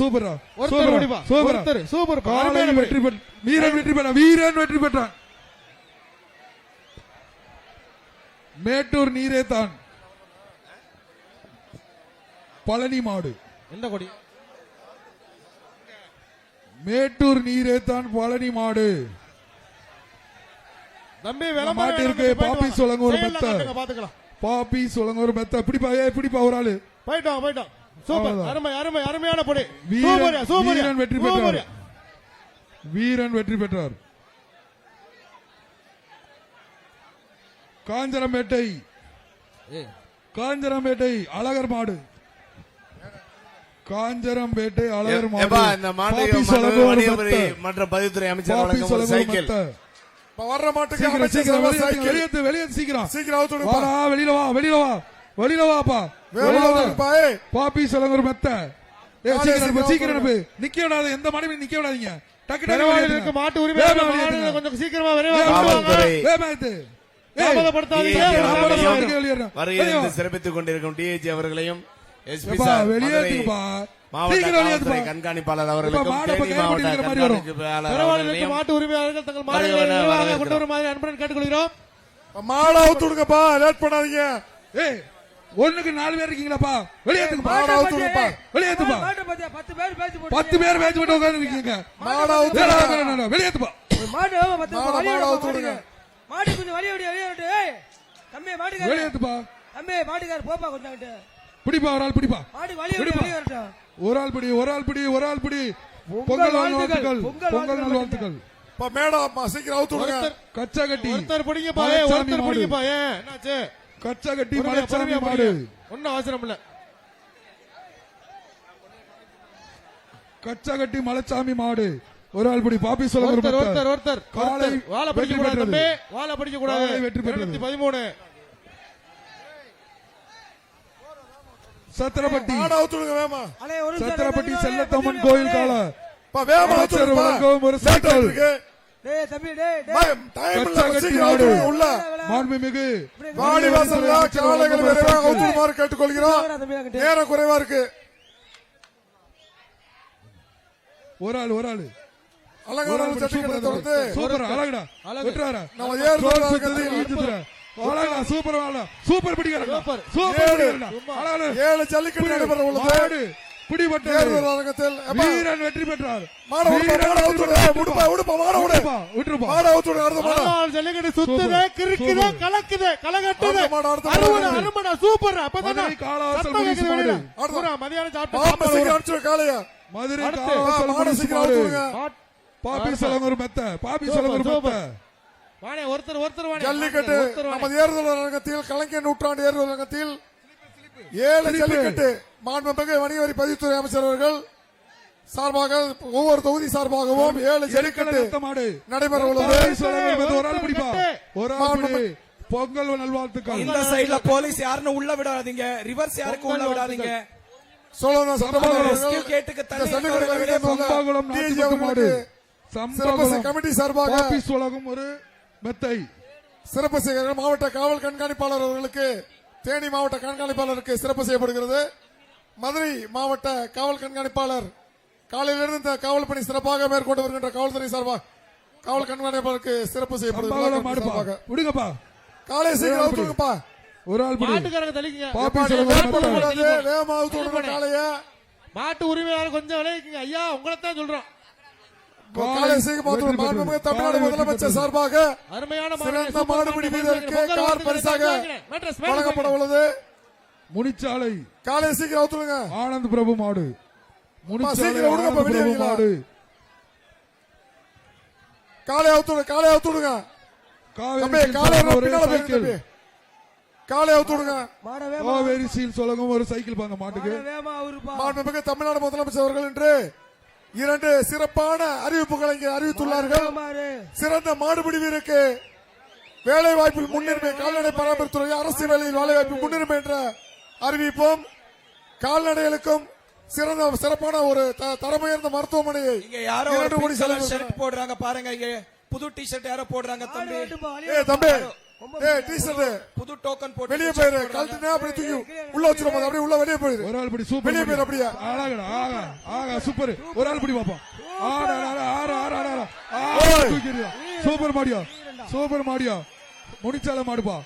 சூப்பரா ஒருத்தர் பிடிப்பா. சூப்பரா. ஒருத்தர் சூப்பர். காலை வெற்றி பெற்ற வீரன் வெற்றி பெற்றான். மேட்டூர் நீரேதான் பழனி மாடு. எந்த கொடி? மேட்டூர் நீரேதான் பழனி மாடு. தம்பி மாட்டிற்கு பாப்பி சுலங்க ஒரு மெத்த. பாத்துக்கலாம். பாப்பி சுலங்க ஒரு மெத்த. பிடிப்பா, பிடிப்பா ஒரு ஆளு. போயிட்டோம். சூப்பர். அவ்வளவுதான். அருமையான பொடி. வீரன் வெற்றி பெற்றார். வீரன் வெற்றி பெற்றார். காஞ்சரம்பேட்டை அழகர் மாடு. காஞ்சரம்பேட்டை அழகர் எப்பா மாடு. இந்த மாட்டை பாப்பி சுலங்க ஒரு வணிக மெத்த. வரி மற்றும் பதிவுத்துறை அமைச்சர் பாப்பி வழங்கும் ஒரு சுலங்க ஒரு சைக்கிள். மெத்த. இப்ப வர்ற மாட்டுக்கு சீக்கிரம் அமைச்சர் சீக்கிரம் சார்பா சைக்கிள். வெளியேத்து சீக்கிரம். சீக்கிரம் அவுத்துடுங்கப்பா. வாடா, வெளியில வாப்பா. வேகமா அவுத்துடுங்கப்பா. ஏய் பாப்பி சுலங்க ஒரு மெத்த. காலையில சீக்கிரம் சீக்கிரம் அனுப்பு. நிக்க விடாத, எந்த மாடுமே நிக்க விடாதீங்க. டக்கு டக்கு பெருவாளில் வெளியேத்துங்க. இருக்க மாட்டு உரிமையாளர் வேகமா மாடுகளை வெளியேத்துங்க. கொஞ்சம் சீக்கிரமா காவல்துறை வேகமா ஏத்து. தாமதப்படுத்தாதீங்க. வருகை சிறப்பித்துக் கொண்டிருக்கும் டிஐஜி அவர்களையும் எஸ்பி எப்பா, சார் வெளியேத்துங்கப்பா. மாவட்ட சீக்கிரம் காவல்துறை வெளியேத்துப்பா. கண்காணிப்பாளர் இப்ப அவர்களுக்கும் மாடை தேனி பக்கம் மாவட்ட ஏற்படுத்திக்கிற மாதிரி வரும். கண்காணிப்பாளர் பெருவாளில் இருக்க அவர்களையும் மாட்டு உரிமையாளர்கள் தங்கள் மாடுகளை வருகிறோம், நிர்வாக வருகிறோம். கொண்டு வருமாறு அன்புடன் கேட்டுக்கொள்கிறோம். மாடு அவுத்துடுங்கப்பா. லேட் பண்ணாதீங்க. ஏய் ஒண்ணுக்கு 4 பேர் இருக்கீங்களாப்பா வெளியேத்துங்கப்பா மாடு அவுத்துடுங்கப்பா. வெளியேத்துப்பா மாட்டை பாத்தியா 10 பேர் பேசி போட்டு 10 பேர் மேட்ச் போட்டு உட்கார்ந்து இருக்கீங்க மாடு அவுத்துடுங்க. வெளியேத்துப்பா மாடு பத்து மாடு அவுத்துடுங்க. மாடு கொஞ்சம் வழி விடு ஏய் தம்பி மாட்டுக்கார வெளியேத்துப்பா தம்பி மாட்டுக்கார போப்பா கொஞ்சம் அங்கிட்டு பிடிப்பா ஒரு ஆள் பிடிப்பா மாடு வழி விடு பிடிப்பா. வெளிய வரட்டும் ஒரு ஆள் பிடி ஒரு ஆள் பிடி ஒரு ஆள் பிடி பொங்கல் வாழ்த்துக்கள் பொங்கல் வாழ்த்துக்கள் இப்ப மேடம் சீக்கிரம் அவுத்துடுங்க. கச்சா கட்டி ஒருத்தர் பிடிங்கப்பா மலைச்சாமி ஒருத்தர் மாடு. பிடிங்கப்பா என்னாச்சு கச்சா கட்டி பொறுமையா, மலைச்சாமி பொறுமையா மாடு பிடிங்க. ஒண்ணும் அவசரம் இல்ல கச்சா கட்டி மலைச்சாமி மாடு ஒரு ஆள் பிடி பாப்பி சொல்ல ஒருத்தர் காலை வாழை பிடிக்க வெற்றி கூடாது பெற்றது. தம்பி வாழை பிடிக்க கூடாது காலை வெற்றி பெற்றது. 213 சத்திரப்பட்டி மாடு அவுத்துடுங்க வேமா. அலே ஒரு நிமிஷம் சத்திரப்பட்டி இரு, செல்லத்தம்மன் கோயில் கால இப்ப வேமா அமைச்சர் அவுத்துடுங்க. வழங்கவும் ஒரு லேட் சைக்கிள் ஆயிருக்கு. டேய் தம்பி டேய் டைம் கச்சா இல்ல கட்டி சீக்கிரம் மாடு அவுத்துடுங்க உள்ள. மாண்புமிகு வாடி வாசல்ல காளைகள் விரைவாக அவுத்துடுமாறு கேட்டுக்கொள்கிறோம். தம்பி அங்கிட்டு நேரம் குறைவா இருக்கு. ஒரு ஆள் அலங்கார சட்டிகளை தொடர்ந்து சூப்பர் அழகுடா வெட்டுறாரா நம்ம ஏறு கோல் தொடர்ந்து சுத்துறது, இழுத்துதுடா. அழகுடா சூப்பர் வாழா சூப்பர் பிடிக்கிறா சூப்பர் ஏழு. பிடிக்கிறா அழகு 7 ஜல்லிக்கட்டு நடைபெற உள்ளது. மாடு பிடிபட்டது தேர்தல் அரங்கத்தில் எப்பா, வீரன் வெற்றி பெற்றார் மாடு விடுப்பா, மாடு அவுத்துடுங்க. விடுப்பா, மாடு விடு. விட்டுருப்பா மாடு அவுத்துடுங்க. அடுத்த மாடு. ஆள் ஜல்லிக்கட்டு சுத்துது கிறுக்குது கலக்குது கலகட்டுது அடுத்த மாடு, அடுத்த மாடு. அருமடா சூப்பர் அப்பதான் மதுரை காலாவாசல் சத்தம் முனிசு கேக்குது வெளியில. மாடு. பூரா மதியானம் சாப்பிட்டு பாம்பை சாப்பாடு சீக்கிரம் வரும். அடிச்சிரு காளையா. மதுரை அடுத்து. காலாவாசல் மாடு முனிசு சீக்கிரம் மாடு அவுத்துடுங்க. பாப்பி சலங்கர் மெத்த பாப்பி சலங்கர் மெத்த சூப்பர். வாணே ஒருத்தர் வாணே ஜல்லிக்கட்டு ஒருத்தர் வாணே. நமது ஏறுதல் அரங்கத்தில் கலைஞர் நூற்றாண்டு ஏறுதல் அரங்கத்தில் 7 ஜல்லிக்கட்டு மாண்புமிகு வணிக வரி பதிவுத்துறை அமைச்சர் அவர்கள் சார்பாக ஒவ்வொரு தொகுதி சார்பாகவும் 7 ஜல்லிக்கட்டு மெத்த மாடு நடைபெற உள்ளது. பாப்பி சலங்கர் மெத்த ஒரு ஆள் பிடிப்பா ஒரு ஆள் பிடி பொங்கல் நல்வாழ்த்துக்கள் இந்த சைடுல போலீஸ் யாருன்னு உள்ள விடாதீங்க ரிவர்ஸ் யாருக்கும் உள்ள விடாதீங்க சோழன் சட்டமன்ற ரெஸ்கியூ கேட்டுக்கு தள்ளி வெளியே போங்க. சம்பாகுளம் நாட்டுப்பட்டு மாடு சிறப்பு சம்பாகுளம் கமிட்டி சார்பாக பாப்பி சோழகம் ஒரு மெத்தை சிறப்பு செய்ய மாவட்ட காவல் கண்காணிப்பாளர் அவர்களுக்கு தேனி மாவட்ட கண்காணிப்பாளருக்கு சிறப்பு செய்யப்படுகிறது. மதுரை மாவட்ட காவல் கண்காணிப்பாளர் காலையிலிருந்து இந்த காவல் பணி சிறப்பாக மேற்கொண்டு வருகின்ற காவல்துறை சார்பாக காவல் கண்காணிப்பாளருக்கு சிறப்பு சம்பாகுளம் மாடுப்பா செய்யப்படுகிறது. விடுங்கப்பா காலை சீக்கிரம் அவுத்துடுங்கப்பா. ஒரு ஆள் பிடி மாட்டுக்காரங்க தள்ளிக்கங்க பாப்பி லேட் சோழகம் பண்ணக்கூடாது. வேகமா அவுத்துடுங்க காளைய. மாட்டு உரிமையாளர் கொஞ்சம் விளைவிக்குங்க ஐயா உங்களை தான் சொல்றோம் காலை சீக்கிரம் அவுத்துடுங்க. மாண்புமிகு தமிழ்நாடு முதலமைச்சர் சார்பாக அருமையான சிறந்த மாடுபிடி வீரருக்கு கார் பரிசாக வழங்கப்பட உள்ளது. முனிச்சாலை காலை சீக்கிரம் அவுத்துடுங்க. ஆனந்த் பிரபு மாடு முனிச்சாலை சீக்கிரம் விடுங்கப்பா, ஆனந்த் வெளியே பிரபு வைங்களா. மாடு காலை அவுத்துடுங்க. காலை அவுத்துடுங்க. தம்பி காவேரி காலை சீல் ஒரு பின்னால போயிருங்க சைக்கிள் தம்பி. காலை அவுத்துடுங்க. மாட வேமா காவேரி சீல் சொலகம் ஒரு சைக்கிள் பாங்க மாட்டுக்கு வேமா அவருப்பா மாண்புமிகு தமிழ்நாடு முதலமைச்சர் அவர்கள் இன்று 2 சிறப்பான அறிவிப்புகளை இங்கே அறிவித்துள்ளார்கள். மாறு சிறந்த மாடுபிடி வீரருக்கு வேலை வாய்ப்பில் முன்னுரிமை, கால்நடை பராமரிப்புத்துறை அரசு வேலையில் வேலை வாய்ப்பு முன்னுரிமை என்ற அறிவிப்போம். கால்நடைகளுக்கும் சிறப்பான ஒரு தரமுயர்ந்த மருத்துவமனையை இங்க யாரோ 2 கோடி செலவு. ஷர்ட் போடுறாங்க பாருங்க இங்க புது டி-ஷர்ட் யாரோ போடுறாங்க தம்பி வெட்டுப்பா ஏய் தம்பி, ஏய் டீஷர்ட் புது டோக்கன் போட்டு வெளியே போயிரு. கழட்டினா அப்படியே தூக்கி உள்ள வச்சிரும். அப்படியே உள்ள வெளியே போயிரு. ஒரு ஆள் பிடி சூப்பர் வெளியே போயிரு அப்படியே. ஆகடா ஆகா ஆகா சூப்பர் ஒரு ஆள் பிடி பாப்போம் சூப்பர் மாடியா சூப்பர் மாடியா முனிச்சால மாடுப்பா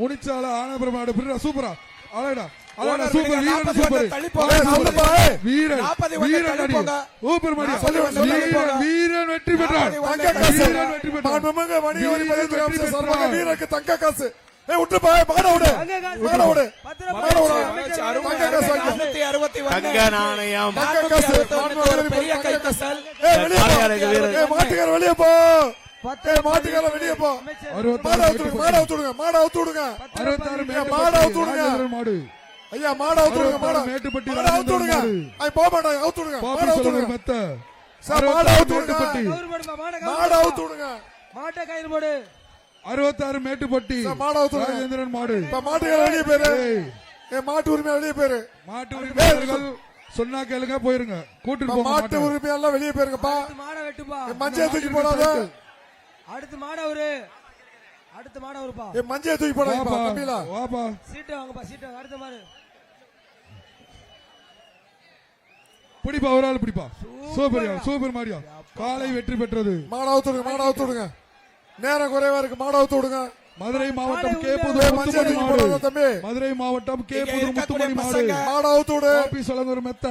முனிச்சால ஆனபுர மாடு பிடிடா சூப்பரா அழகடா அழகா சூப்பர் வீரன் சூப்பர் தள்ளி போங்க. ஏய் சொல்லுப்பா, ஏய். வீரன் 40 வீரன் தள்ளி அடி போங்க. சூப்பர் மாடியா சொல்லு, சொல்லு, வீரன் வீரன் வெற்றி பெற்றார் தங்க காசு. வீரன் வெற்றி பெற்றார் மாண்புமிகு வணிக வரி பதிவுத்துறை வீரன் அமைச்சர் வெற்றி சார்பாக பெற்றார். வீரருக்கு தங்க காசு. ஏய் விட்டுப்பா, மாட விடு. மாட விடு. மாட விடு. தங்க காசு வாங்கி. தங்க நாணயம் தங்க காசு. ஒரு பெரிய கைத்தசல் ஏய் வெளியே போ. மாட்டுக்காரருக்கு வீரர். ஏய் மாட்டுக்கார வெளியே போ. ஏய் மாட்டுக்கார வெளியே போ. மாட அவுத்துடுங்க. மாட அவுத்துடுங்க. மாட அவுத்துடுங்க. 66 மாட அவுத்துடுங்க. ராஜேந்திரன் மாடு ஐயா மாட அவுத்துடுங்க. மாட மேட்டுப்பட்டி மாட அவுத்துடுங்க. ஐ போக மாட்டாங்க. அவுத்துடுங்க. மாட பாப்பி அவுத்துடுங்க. சோழர் மெத்த சார் மாட அவுத்துடுங்க. மேட்டுப்பட்டி மாட அவுத்துடுங்க. மாட்டை கயிறு போடு 66 மேட்டுப்பட்டி சார் மாட அவுத்துடுங்க. ராஜேந்திரன் மாடு இப்ப மாட்டுக்கார வெளியே போயிரு. ஏய், ஏய் மாட்டு உரிமை வெளியே போயிரு. மாட்டு உரிமையாளர்கள் சொன்னா கேளுங்க போயிருங்க கூட்டிட்டு இப்ப போங்க மாட்டு மாட்டை. உரிமையெல்லாம் வெளியே போயிருங்கப்பா. மாடை வெட்டுப்பா மஞ்சள் தூக்கி போடாத. அடுத்து மாட அவரு அடுத்து மாட அவருப்பா ஏய் மஞ்சள் தூக்கி போடாதீப்பா வாப்பா தம்பிலா. வாப்பா சீட்டை வாங்கப்பா சீட்டை வாங்க. அடுத்த மாடு பிடிப்பா ஒரு ஆள் பிடிப்பா சூப்பர் சூப்பர் மாடியா காலை வெற்றி பெற்றது மாட அவுத்துடுங்க. மாட அவுத்துடுங்க. நேரம் குறைவா இருக்கு. மாட அவுத்து விடுங்க. மதுரை மாவட்டம் காலை கேப்புதூர் மஞ்சள் முத்துமணி தூக்கி மாடு போடுங்க தம்பி. மதுரை மாவட்டம் கேப்புதூர் இருக்கக்கூடிய முத்துமணி மாடு பசங்க. மாடு அவுத்து விடு. பாப்பி சொலங்கூர் மெத்த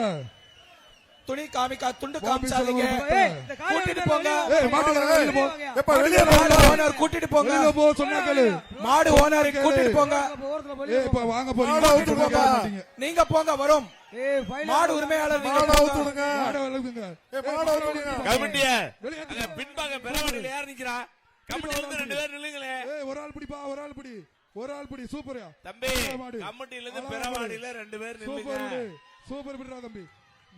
துணி காமிக்கா துண்டு பாப்பி காமிச்சாதீங்க சொலங்கூர் ஏய், மெத்த இந்த காலை கூட்டிட்டு விட்டு போங்க. வெளியே ஏய் மாட்டுக்கார வெளியில போ எப்ப வெளியே மாடு ஓனர் கூட்டிட்டு போங்க. வெளியில போ சொன்னா கேளு மாடு ஓனரை கூட்டிட்டு போங்க. ஓரத்துல ஏய் வெளியே இப்ப வாங்க போறீங்க மாடு அவுத்து சொன்னா விடுப்பா. கேட்க மாட்டீங்க நீங்க போங்க வரும். ஏய், final மாடு உரிமையாளர் நீங்க மாடு அவுத்து போங்க. விடுங்க. மாட வளர்க்குங்க மாடு அவுத்து விடுங்க. கமிட்டிய வெளியே பின்பாக பெறவாடியில் யார் நிக்கிறா? கமிட்டில இருந்து 2 பேர் நில்லுங்களே. ஏய் ஒரு ஆள் பிடிப்பா ஒரு ஆள் பிடி ஒரு ஆள் பிடி சூப்பர்யா தம்பி மாடு. கமிட்டில இருந்து பெறவாடியில 2 பேர் சூப்பர் நில்லுங்க. விடு. சூப்பர் விடுறா தம்பி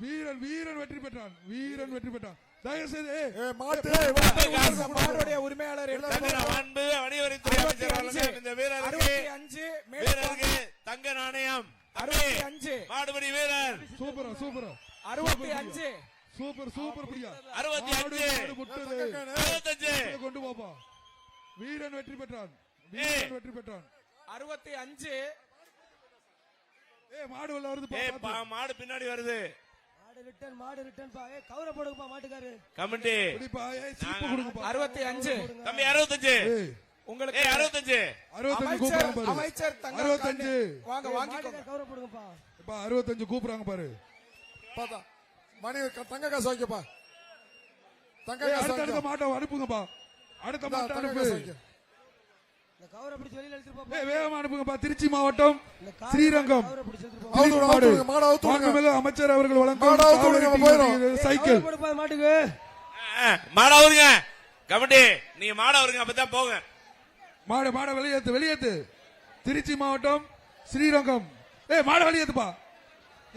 வீரன் வீரன் வெற்றி பெற்றான் வீரன் வெற்றி பெற்றான் தயவு செய்து ஏய் மாட்டு இந்த மாடுடைய உரிமையாளர் தங்க அன்பு வணிகவரித்துறை அமைச்சர் அவர்கள் இந்த வீரருக்கு 65 வீரருக்கு தங்க நாணயம். தம்பி, 65 மாடுபடி வீரர் சூப்பரா சூப்பரா 65 சூப்பர் சூப்பர் பிரியா 65 மாடு முட்டது 65 கொண்டு போப்பா வீரன் வெற்றி பெற்றான் வீரன் வெற்றி பெற்றான் 65 ஏய் மாடு உள்ள வருது ஏய் பா மாடு பின்னாடி வருது. மாடு ரிட்டர்ன் பா. ஏய், கவரை போடுங்கப்பா மாட்டுக்காரு. கமிட்டி பிடிப்பா ஏய் சீப்பு கொடுங்கப்பா 65 தம்பி 65 ஏய் உங்களுக்கு ஏய் 65 65 கூப்பிடுறாங்க பாரு அமைச்சர் தங்க 65 வாங்க வாங்கிக்கோங்க. மாட்டுக்காரு கவரை போடுங்கப்பா. இப்ப 65 கூப்பிடுறாங்க பாரு பாத்தா மணி தங்க காசு வைக்கப்பா. தங்க ஏய் காசு அடுத்த அடுத்த வைக்க. மாட்டை அனுப்புங்கப்பா அடுத்த மாட்டை தங்க அனுப்பு காசு வைக்க. இந்த கவரை பிடிச்சு வெளியில எடுத்துட்டு போ. ஏய் வேகமா அனுப்புங்கப்பா திருச்சி மாவட்டம் இந்த காலை ஸ்ரீரங்கம் கவரை பிடிச்சு எடுத்துட்டு போ. அவுத்து விடுங்க, அவுத்து விடுங்க, மாடு அவுத்து விடுங்க. மாண்புமிகு அமைச்சர் அவர்கள் வழங்கும் மாடு அவுத்து விடுங்க, காவிரி போயிரும். டீம் சைக்கிள் கவரை போடுப்பா மாட்டுக்கு. மாடா வருங்க. கமிட்டி நீங்க மாடா வருங்க அப்பதான் போங்க. மாடு மாட வெளியேத்து வெளியேத்து திருச்சி மாவட்டம் ஸ்ரீரங்கம் ஏய் மாட வெளியேத்துப்பா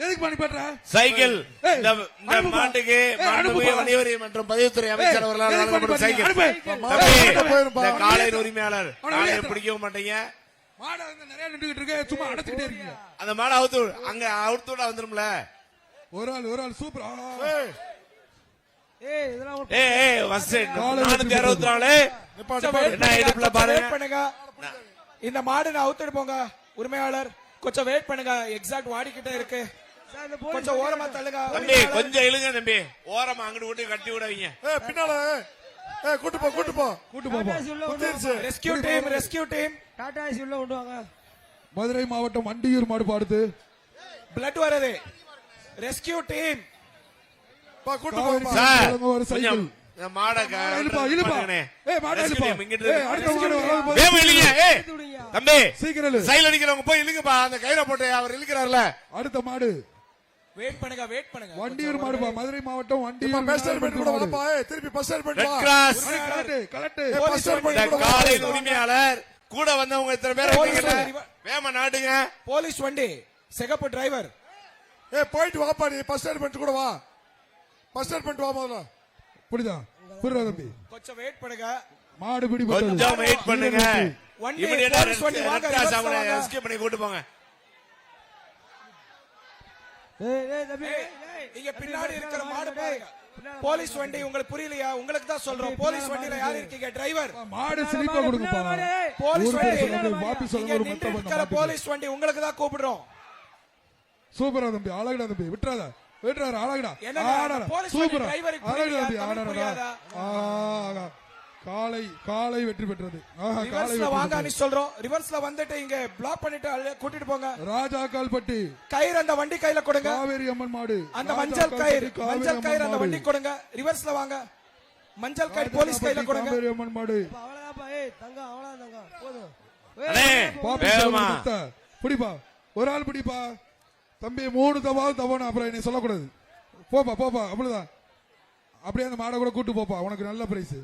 எதுக்கு பண்ணி பண்ற சைக்கிள் ஏய், இந்த அனுப்புப்பா. மாட்டுக்கு ஏய், மாண்புமிகு அனுப்புப்பா. வணிகவரி மற்றும் பதிவுத்துறை அமைச்சர் அவர்களால் எதுக்கு பண்ணி வழங்கப்படும் பண்றீங்க? சைக்கிள். அனுப்பு. தம்பி, போயிருப்பா. இந்த காலையின் உரிமையாளர் அவனை காலையை வெளியேத்து. பிடிக்கவும் மாட்டீங்க. மாட வந்து நிறைய நின்றுகிட்டு இருக்கு சும்மா அடைச்சிக்கிட்டே இருக்கீங்க அந்த மாடை அவுத்து விடு. அங்க அவுத்து விட வந்துரும்ல. ஒரு ஆள் சூப்பர் ஏய் ஏய், இதெல்லாம் ஒரு ஏய் ஏய் வஸ்ட் காலை 464 நிப்பாட்டு, கொஞ்சம் என்ன wait இடுப்புல பண்ணுங்க, பாருங்க. wait பண்ணுங்க. இந்த மாடு நான் அவுத்துட்டு போங்க உரிமையாளர் கொஞ்சம் வெயிட் பண்ணுங்க. எக்ஸாக்ட் வாடிக்கிட்ட இருக்கு. சார், இந்த போலீஸ் கொஞ்சம் ஓரமா தள்ளுங்க. தம்பி கொஞ்சம் இழுங்க தம்பி. ஓரமா அங்கிட்டு விட்டு கட்டி விடாதீங்க. ஏய் பின்னால ஏய் கூட்டு போ கூட்டு போ. கூட்டு போப்பா டாடா ஏசி உள்ள கொண்டு குத்திருச்சு. வாங்க. ரெஸ்கியூ டீம் டாடா ஏசி உள்ள கொண்டு வாங்க. மதுரை மாவட்டம் வண்டியூர் மாடு பாடுது பிளட் வருது. ரெஸ்கியூ டீம் பா கூட்டு காவிரி போப்பா. சார் வழங்க ஒரு சைக்கிள் கொஞ்சம் இந்த மாடை இழுப்பா இழுப்பா ஏய் மாட இழுப்பா ஏய் அடுத்த மாடு வரும் போது வேம இழுங்க. ஏய் எடுத்து விடுங்க. தம்பி சீக்கிரம் இழு. சைல் அடிக்கிறவங்க போய் இழுங்கப்பா. அந்த கயிறை போட்டு அவர் இழுக்கிறார்ல. அடுத்த மாடு வெயிட் பண்ணுங்க வெயிட் பண்ணுங்க. வண்டியூர் மாடுப்பா மதுரை மாவட்டம் இப்ப வண்டியூர் பஸ் ஸ்டாண்ட் பண்ணி கூட வாப்பா. ஏய் திருப்பி பஸ் ஸ்டாண்ட் பண்ணி ரெட் வா. கிராஸ் கலட்டு கலட்டு ஏய் பஸ் ஸ்டாண்ட் பண்ணி இந்த கூட வா. காலையின் உரிமையாளர் கூட வந்தவங்க இத்தனை பேர் இருக்கீங்கல்ல. வேம நாட்டுங்க. போலீஸ் வண்டி சிகப்பு டிரைவர். ஏய் போயிட்டு வாப்பா நீ பஸ் ஸ்டாண்ட் பண்ணி கூட வா. பஸ் ஸ்டாண்ட் பண்ணிட்டு வா முதல்ல. புரியுதா புரியுதா தம்பி கொஞ்சம் வெயிட் பண்ணுங்க. மாடு பிடி கொஞ்சம் வெயிட் பண்ணுங்க. வண்டி இமிடியேட்டா போலீஸ் வண்டி வாங்க. ரெட் கிராஸ் reverse அவங்களை வாங்க. ரெஸ்கியூ பண்ணி கூட்டு போங்க. ஏய், ஏய், தம்பி, ஏய், ஏய், இங்க பின்னாடி இருக்கிற மாடு டேய். பாருங்க. போலீஸ் வண்டி உங்களுக்கு புரியலையா? உங்களுக்கு தான் சொல்றோம். போலீஸ் வண்டியில யார் இருக்கீங்க? டிரைவர். மாடு சிலிப்பா கொடுங்கப்பா போலீஸ் ஊரு வண்டி. பேர் சொல்லுங்க, வாபி இங்க சொல்லுங்க ஒரு நின்று மொத்தம் இருக்கிற போலீஸ் வண்டி உங்களுக்கு தான் கூப்பிடுறோம். சூப்பரா தம்பி அழகுடா தம்பி விட்டுறாத விட்டுறாரு அழகுடா என்னங்க, ஆடாடா போலீஸ் வண்டி சூப்பரா டிரைவருக்கு அழகுடா புரியுதா? தம்பி தமிழ் ஆடாடா ஆஹா காலை காலை வெற்றி பெற்றது ஆஹா காலை ரிவர்ஸ்ல வெற்றி வாங்க பெற்றது. சொல்றோம். ரிவர்ஸ்ல வந்துட்டு இங்க பிளாக் பண்ணிட்டு கூட்டிட்டு போங்க. ராஜாக்கால்பட்டி கயிறு அந்த வண்டி கையில கொடுங்க. காவேரி அம்மன் மாடு அந்த மஞ்சள் கயிறு ராஜாக்கால்பட்டி காவேரி மஞ்சள் கயிறு அந்த அம்மன் வண்டி மாடு. கொடுங்க. ரிவர்ஸ்ல வாங்க. மஞ்சள் கயிறு போலீஸ் கையில ராஜாக்கால்பட்டி கொடுங்க. காவேரி அம்மன் மாடு அப்ப அவ்வளவுதான்ப்பா. ஏய், தங்கம், அவ்வளவுதான் தங்கம். போதும். அண்ணே பாப்பி வேகமா சொல்லுங்க மொத்த. பிடிப்பா ஒரு ஆள் பிடிப்பா தம்பி 3 தவணை அப்புறம் என்னை சொல்லக்கூடாது போப்பா போப்பா அவ்வளவுதான் அப்படியே அந்த மாடை கூட கூட்டு போப்பா உனக்கு நல்ல பிரைஸ்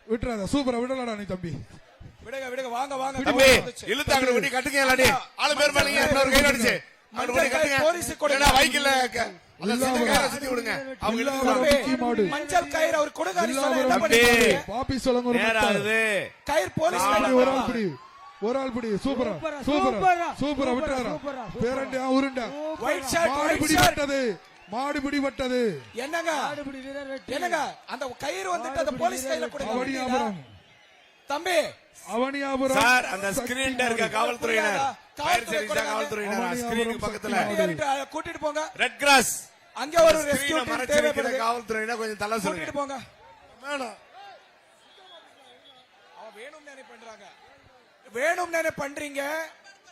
விட்டுறாத சூப்பரா விடலடா நீ தம்பி விடுங்க விடுங்க வாங்க வாங்க. தம்பி இழுத்து அங்கிட்டு கொண்டு கட்டுங்க இல்லாட்டி ஆளு பேர் மேலீங்க இன்னொரு கயிறு அடிச்சு அங்கிட்டு கொண்டு கட்டுங்க. போலீஸ் கொடுங்க. இல்லைன்னா வைக்கல்ல அந்த சின்ன கயிறை சுத்தி விடுங்க. அவங்க இழுத்துறாங்க. விக்கி மாடு மஞ்சள் கயிறு அவர் கொடுங்க. நீ சொன்னா என்ன வில்லாவரம் தம்பி. பண்ணுவீங்க? பாப்பி சொல்லுங்க ஒரு நேரம் மொத்த. ஆகுது. கயிறு போலீஸ் பிடி, கையில ஒரு ஆள் கொடுங்க. பிடி ஒரு ஆள் பிடி சூப்பரா சூப்பரா, சூப்பரா சூப்பரா, சூப்பரா சூப்பரா, விட்டுறாரா சூப்பரா, பேரண்டியா உருண்டா ஒயிட் ஷர்ட் மாடு ஒயிட் பிடி ஷர்ட். பட்டது மாடு பிடி பட்டது என்னங்க ஆடுபிடி வீரர் வெற்றி. என்னங்க அந்த கயிறு வந்துட்டு அந்த போலீஸ் கையில கொடுங்க. அவனியாபுரம் தம்பி அவனியாபுரம் சார் அந்த ஸ்கிரீன்ல இருக்க காவல்துறையினர் ஃபயர் காவல்துறை சர்வீஸ் காவல்துறையினர் ஸ்கிரீனுக்கு பக்கத்துல கூட்டிட்டு போங்க. ரெட் கிராஸ் அங்க ஒரு ரெஸ்கியூ ஸ்கிரீனை டீம் மறைச்சு வைக்கிற தேவைப்படுது. காவல்துறையினர் கொஞ்சம் தள்ள சொல்லுங்க. கூட்டிட்டு போங்க. வேணாம். அவன் வேணும்னு நினைப்பு பண்றாங்க. வேணும்னே பண்றீங்க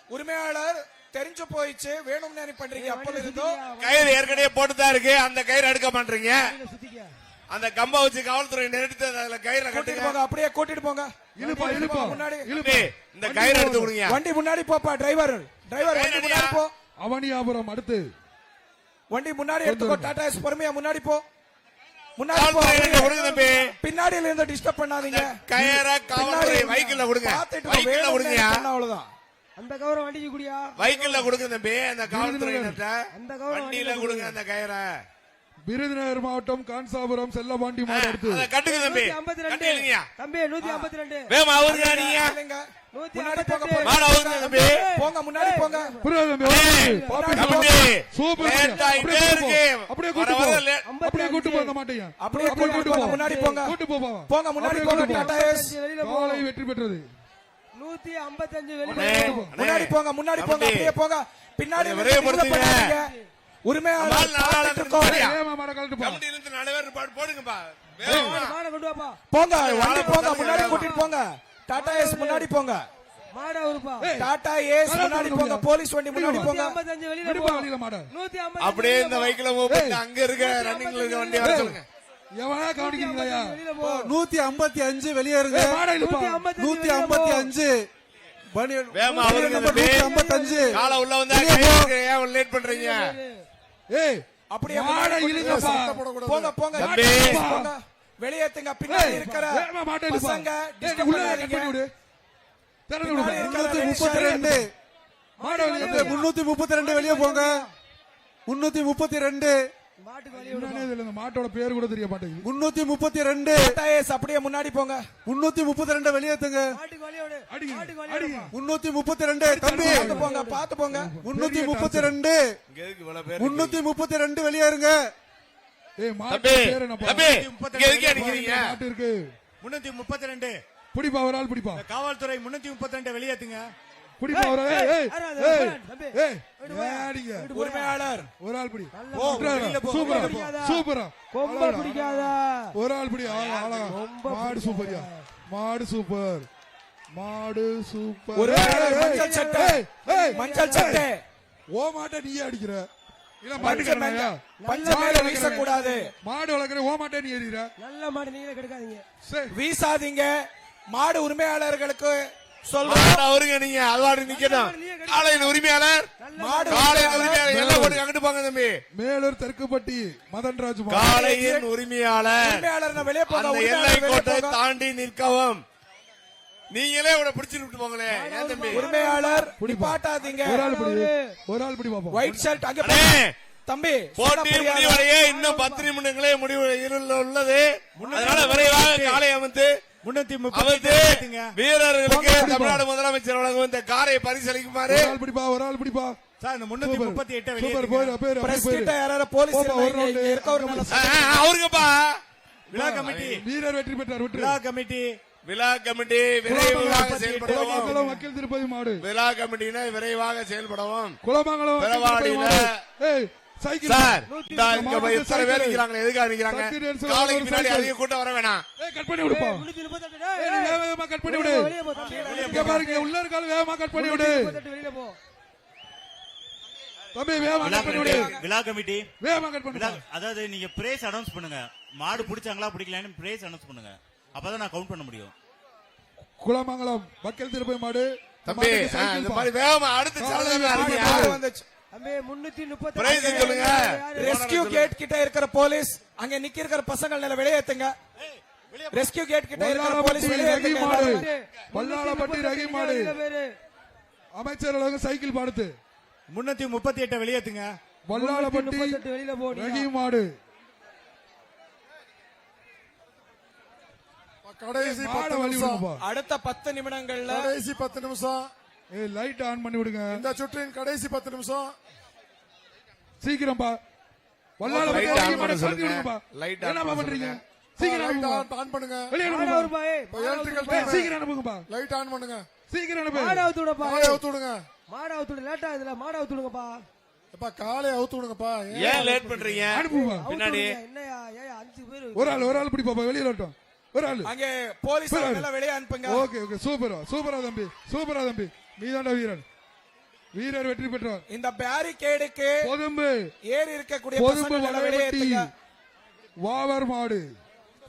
உரிமையாளர் தெரிஞ்சு போயிடுச்சு வேணும்னே பண்றீங்க அப்ப இருந்தோ கயிறு ஏற்கனவே போட்டுதான் இருக்கு அந்த கயிறு எடுக்க மாட்டீங்க சுத்திக்க அந்த கம்ப வச்சு காவல்துறை நிறுத்தி அதுல கயிறை கூட்டிட்டு கட்டுங்க போங்க அப்படியே கூட்டிட்டு போங்க இழுப்பா இழுப்பா முன்னாடி தம்பி, இந்த கயிறு எடுத்து கொடுங்க வண்டி முன்னாடி போப்பா டிரைவர் வண்டி முன்னாடி போ அவனியாபுரம் அடுத்து வண்டி முன்னாடி எடுத்துக்கோ டாடா எஸ் பொறுமையா முன்னாடி போ முன்னாடி போ காவல்துறை கொடுங்க தம்பி பின்னாடியில இருந்து டிஸ்டர்ப் பண்ணாதீங்க கயிறை காவல்துறை வைக்கல்ல கொடுங்க பாத்துட்டு வைக்கல்ல கொடுங்க அவ்வளவுதான் அந்த கவரம் வண்டிக்கு குடியா வைக்கல்ல கொடுங்க தம்பி அந்த காவல்துறை அந்த கவரம் வண்டியில கொடுங்க அந்த கயிறை விருதுநகர் மாவட்டம் கான்சாபுரம் செல்லபாண்டி மாடு அடுத்து அதை கட்டுங்க தம்பி 152 கட்டிடுங்க தம்பி 152 வேமா அவருங்க நீங்க முன்னாடி போங்க 152 மாட அவருங்க தம்பி போங்க முன்னாடி போங்க புரியுது தம்பி, பாப்பி தம்பி சூப்பர் லேட் ஆயிட்டே இருக்கு அப்படியே கூட்டு போ வர வர லே- அப்படியே கூட்டு போக மாட்டீங்க அப்படியே கூட்டிட்டு போங்க முன்னாடி போங்க கூட்டு போவா போங்க முன்னாடி போங்க டாடா எஸ் வெளியில போ காலை வெற்றி பெற்றது 155 வெளியில அண்ணே, போ முன்னாடி போங்க முன்னாடி போங்க தம்பி. அப்படியே போங்க பின்னாடி ஒரே பொறுத்துங்க. உரிமையாளர் நாலு நாளாளர் பார்த்துட்டு இருக்கோம். இருக்காரு. ஏமா மாட கழட்டு போ கமிட்டியில இருந்து 4 பேர் பாடு போடுங்கப்பா வேகமா. மாட கொண்டு வாப்பா போங்க வண்டி போங்க முன்னாடி கூட்டிட்டு போங்க டாடா எஸ் முன்னாடி போங்க மாட உருப்பா டாடா ஏஸ் முன்னாடி போங்க போலீஸ் வண்டி முன்னாடி போங்க 155 வெளியில விடுப்பா போ வழியில மாட 155 அப்படியே இந்த வைக்கல மூவ் பண்ணி அங்க இருக்க ரன்னிங்ல இருக்க வண்டி வர சொல்லுங்க எவனா கவனிக்கிறீங்களா வெளியில போ 155 வெளியேறுங்க மாட இல்லப்பா 155 வேகமா அவருங்க தம்பி 155 காலை உள்ள வந்தா கையில ஏன் லேட் பண்றீங்க ஏய் அப்படியே மாட முன்னாடி இழுங்கப்பா போங்க போங்க தம்பி. போங்க வெளியேத்துங்க பின்னாடி இருக்கிற வேகமா மாட்ட இழுப்பா பசங்க ஏய், நீ disturb உள்ள கட் பண்ணாதீங்க. பண்ணி விடு திறந்து விடு பின்னாடி இருக்கிற 332 மாட வழியில 332 வெளியே போங்க 332 மாட்டுக்கு வெளிய என்னன்னே தெரியல இந்த மாட்டோட பேர் கூட தெரிய மாட்டேங்குது 332 டாடா ஏஸ் அப்படியே முன்னாடி போங்க 332 வெளியேத்துங்க மாட்டுக்கு வெளிய விடு அடிங்க மாட்டுக்கு வெளிய அடிங்க 332 தம்பி பாத்து போங்க பாத்து போங்க 332 இங்க எதுக்கு இவ்வளவு பேர் 332 வெளியேறுங்க ஏய் மாட்டு தம்பி பேர் என்னப்பா தம்பி இங்க எதுக்கு அடிக்கிறீங்க மாட்டு இருக்கு 332 பிடிப்பா ஒரு ஆள் பிடிப்பா காவல்துறை 332 வெளியேத்துங்க பிடிப்பா ஒரு ஆள். ஏய் ஏய் அட, ஏய் தம்பி. ஏய் ஏடிங்க உரிமையாளர் ஒரு ஆள் பிடி வெளியில போ, சூப்பரா பிடிக்காத. சூப்பரா கொம்ப பிடிக்காத ஒரு ஆள் பிடி ஆளா மாடு சூப்பரியா மாடு சூப்பர் மாடு சூப்பர் ஒரு மஞ்சள் சட்டை ஏய், ஏய், மஞ்சள் சட்டை ஓ மாட்டை நீயே அடிக்கிற இல்ல பஞ்ச மாட்டுக்கறனையா மேல வீசக்கூடாது மாடு வளர்க்கற ஓ மாட்டை நீ எறிற நல்ல மாடு நீங்களே கெடுக்காதீங்க சரி வீசாதீங்க மாடு உரிமையாளர்களுக்கு சொல்றோம் மாட அவருங்க நீங்க அதுவாடு நிக்கணும் காலையில் உரிமையாளர் மாடு காலையில் உரிமையாளர் எல்லாம் போட்டு அங்கிட்டு போங்க தம்பி மேலூர் தெற்குப்பட்டி மதன்ராஜ் மாடு. காலையின் உரிமையாளர் உரிமையாளர் நான் வெளியே போங்க அந்த எல்லை உரிமையாளர் வெளியே கோட்டை போங்க. தாண்டி நிற்கவும் நீங்களே உட பிடிச்சிட்டு விட்டு போங்களே ஏன் தம்பி உரிமையாளர் நிப்பாட்டாதீங்க ஒரு ஆள் பிடி ஒரு ஆள் பிடி பாப்போம் ஒயிட் ஷர்ட் அங்க அண்ணே, தம்பி போட்டி சொன்னா புரியாதா? முடிவடைய இன்னும் 10 நிமிடங்களே முடிவு உள்ளது அதனால விரைவாக காலை அமைத்து 332 அமைத்து வெளியேத்துங்க வீரர்களுக்கு தமிழ்நாடு முதலமைச்சர் வழங்கும் இந்த காரை பரிசளிக்குமாறு ஒரு ஆள் பிடிப்பா ஒரு ஆள் பிடிப்பா சார் இந்த 338 சூப்பர் வெளியேத்துங்க போயிரு போயிரு பிரஸ் போயிரு கிட்ட யாராவது போலீஸ் போப்பா, ஒரு இருந்தா இங்க round. இருக்க ஒரு நல்ல அவருங்கப்பா விழா கமிட்டி வீரர் வெற்றி பெற்றார் விட்டு விழா கமிட்டி விழா கமிட்டி விரைவாக செயல்படவும் குலமங்கலம் வக்கீல் திருப்பதி மாடு விழா கமிட்டியினர் விரைவாக செயல்படவும் குலமங்கலம் வக்கீல் திருப்பதி பெறவாடியில மாடு ஏய் சைக்கிள் சார் நூத்தி இந்த இங்க போய் எத்தனை பேர் நிக்கிறாங்களே எதுக்காக நிக்கிறாங்க சக்தி நெரிசல் காலைக்கு ஒரு பின்னாடி சைக்கிள். அதிக கூட்டம் வர வேணாம் ஏய் கட் பண்ணி விடுப்பா 138 ஏய், நீ வேகமா கட் பண்ணி விடு வெளிய போ தம்பி இங்க பாருங்க உள்ள இருக்கால வேகமா கட் பண்ணி விடு 138 வெளியில போ தம்பி வேகமா விழா கட் பண்ணி விடு கமிட்டி விழா கமிட்டி வேகமா கட் பண்ணி விழா அதாவது நீங்க பிரேஸ் அனௌன்ஸ் பண்ணுங்க மாடு பிடிச்சாங்களா பிடிக்கலான்னு பிரேஸ் அனௌன்ஸ் பண்ணுங்க அப்பதான் நான் கவுண்ட் பண்ண முடியும் குலமங்கலம் வக்கீல் திருப்பதி மாடு தம்பி இந்த மாதிரி வேகமா அடுத்து சாலையில மாடு வந்துச்சு தம்பி 338 பிரைஸ் சொல்லுங்க ரெஸ்கியூ கேட் கிட்ட இருக்கிற போலீஸ் அங்க நிக்க இருக்கிற பசங்க வெளியேத்துங்க ரெஸ்கியூ கேட் கிட்ட இருக்கிற போலீஸ் வல்லாளப்பட்டி ரகி மாடு வெளியேத்துங்க வல்லாளப்பட்டி ரகி மாடு அமைச்சர் அலுவலகம் சைக்கிள் பாடுத்து 338 வெளியேத்துங்க வல்லாளப்பட்டி 138 வெளியில போ ரகி மாடு கடைசி மாட 10 வழி நிமிஷம் விடுப்பா அடுத்த 10 நிமிடங்கள்ல கடைசி 10 நிமிஷம் ஏய் லைட் ஆன் பண்ணி விடுங்க இந்த சுற்றின் கடைசி 10 நிமிஷம் சீக்கிரம்பா வல்லாளப்பட்டி லைட் ரகி ஆன் மாடு பண்ண கழட்டி சொல்லுங்க விடுங்கப்பா லைட் ஆன் என்னப்பா பண்ண பண்றீங்க சொல்லுங்க சீக்கிரம் லைட் அனுப்புங்க ஆன் பண்ணுங்க வெளியே மாட அனுப்புங்க உருப்பா ஏய் எலக்ட்ரிக்கல் ஏய், சீக்கிரம் அனுப்புங்கப்பா லைட் ஆன் பண்ணுங்க சீக்கிரம் மாட அனுப்பு அவுத்து விடப்பா காலை அவுத்து விடுங்க மாட அவுத்து விடு லேட்டா இதுல மாட அவுத்து விடுங்கப்பா எப்பா காலை அவுத்து விடுங்கப்பா ஏன் லேட் பண்றீங்க அனுப்புப்பா பின்னாடி என்னையா ஏய் 5 பேர் ஒரு ஆள் பிடி பாப்பா வெளியில வரட்டும் ஒரு ஆளு அங்கே போலீஸ் எல்லாம் வெளியே அனுப்புங்க. ஓகே ஓகே சூப்பரா தம்பி நீதாண்டா வீரன். வீரர் வெற்றி பெற்றார். இந்த பேரிகேடுக்கு பொதும்பு ஏறி இருக்கக்கூடிய பொதும்பு பசங்களை வெளியே வளையப்பட்டி ஏத்துங்க. வாவர் மாடு.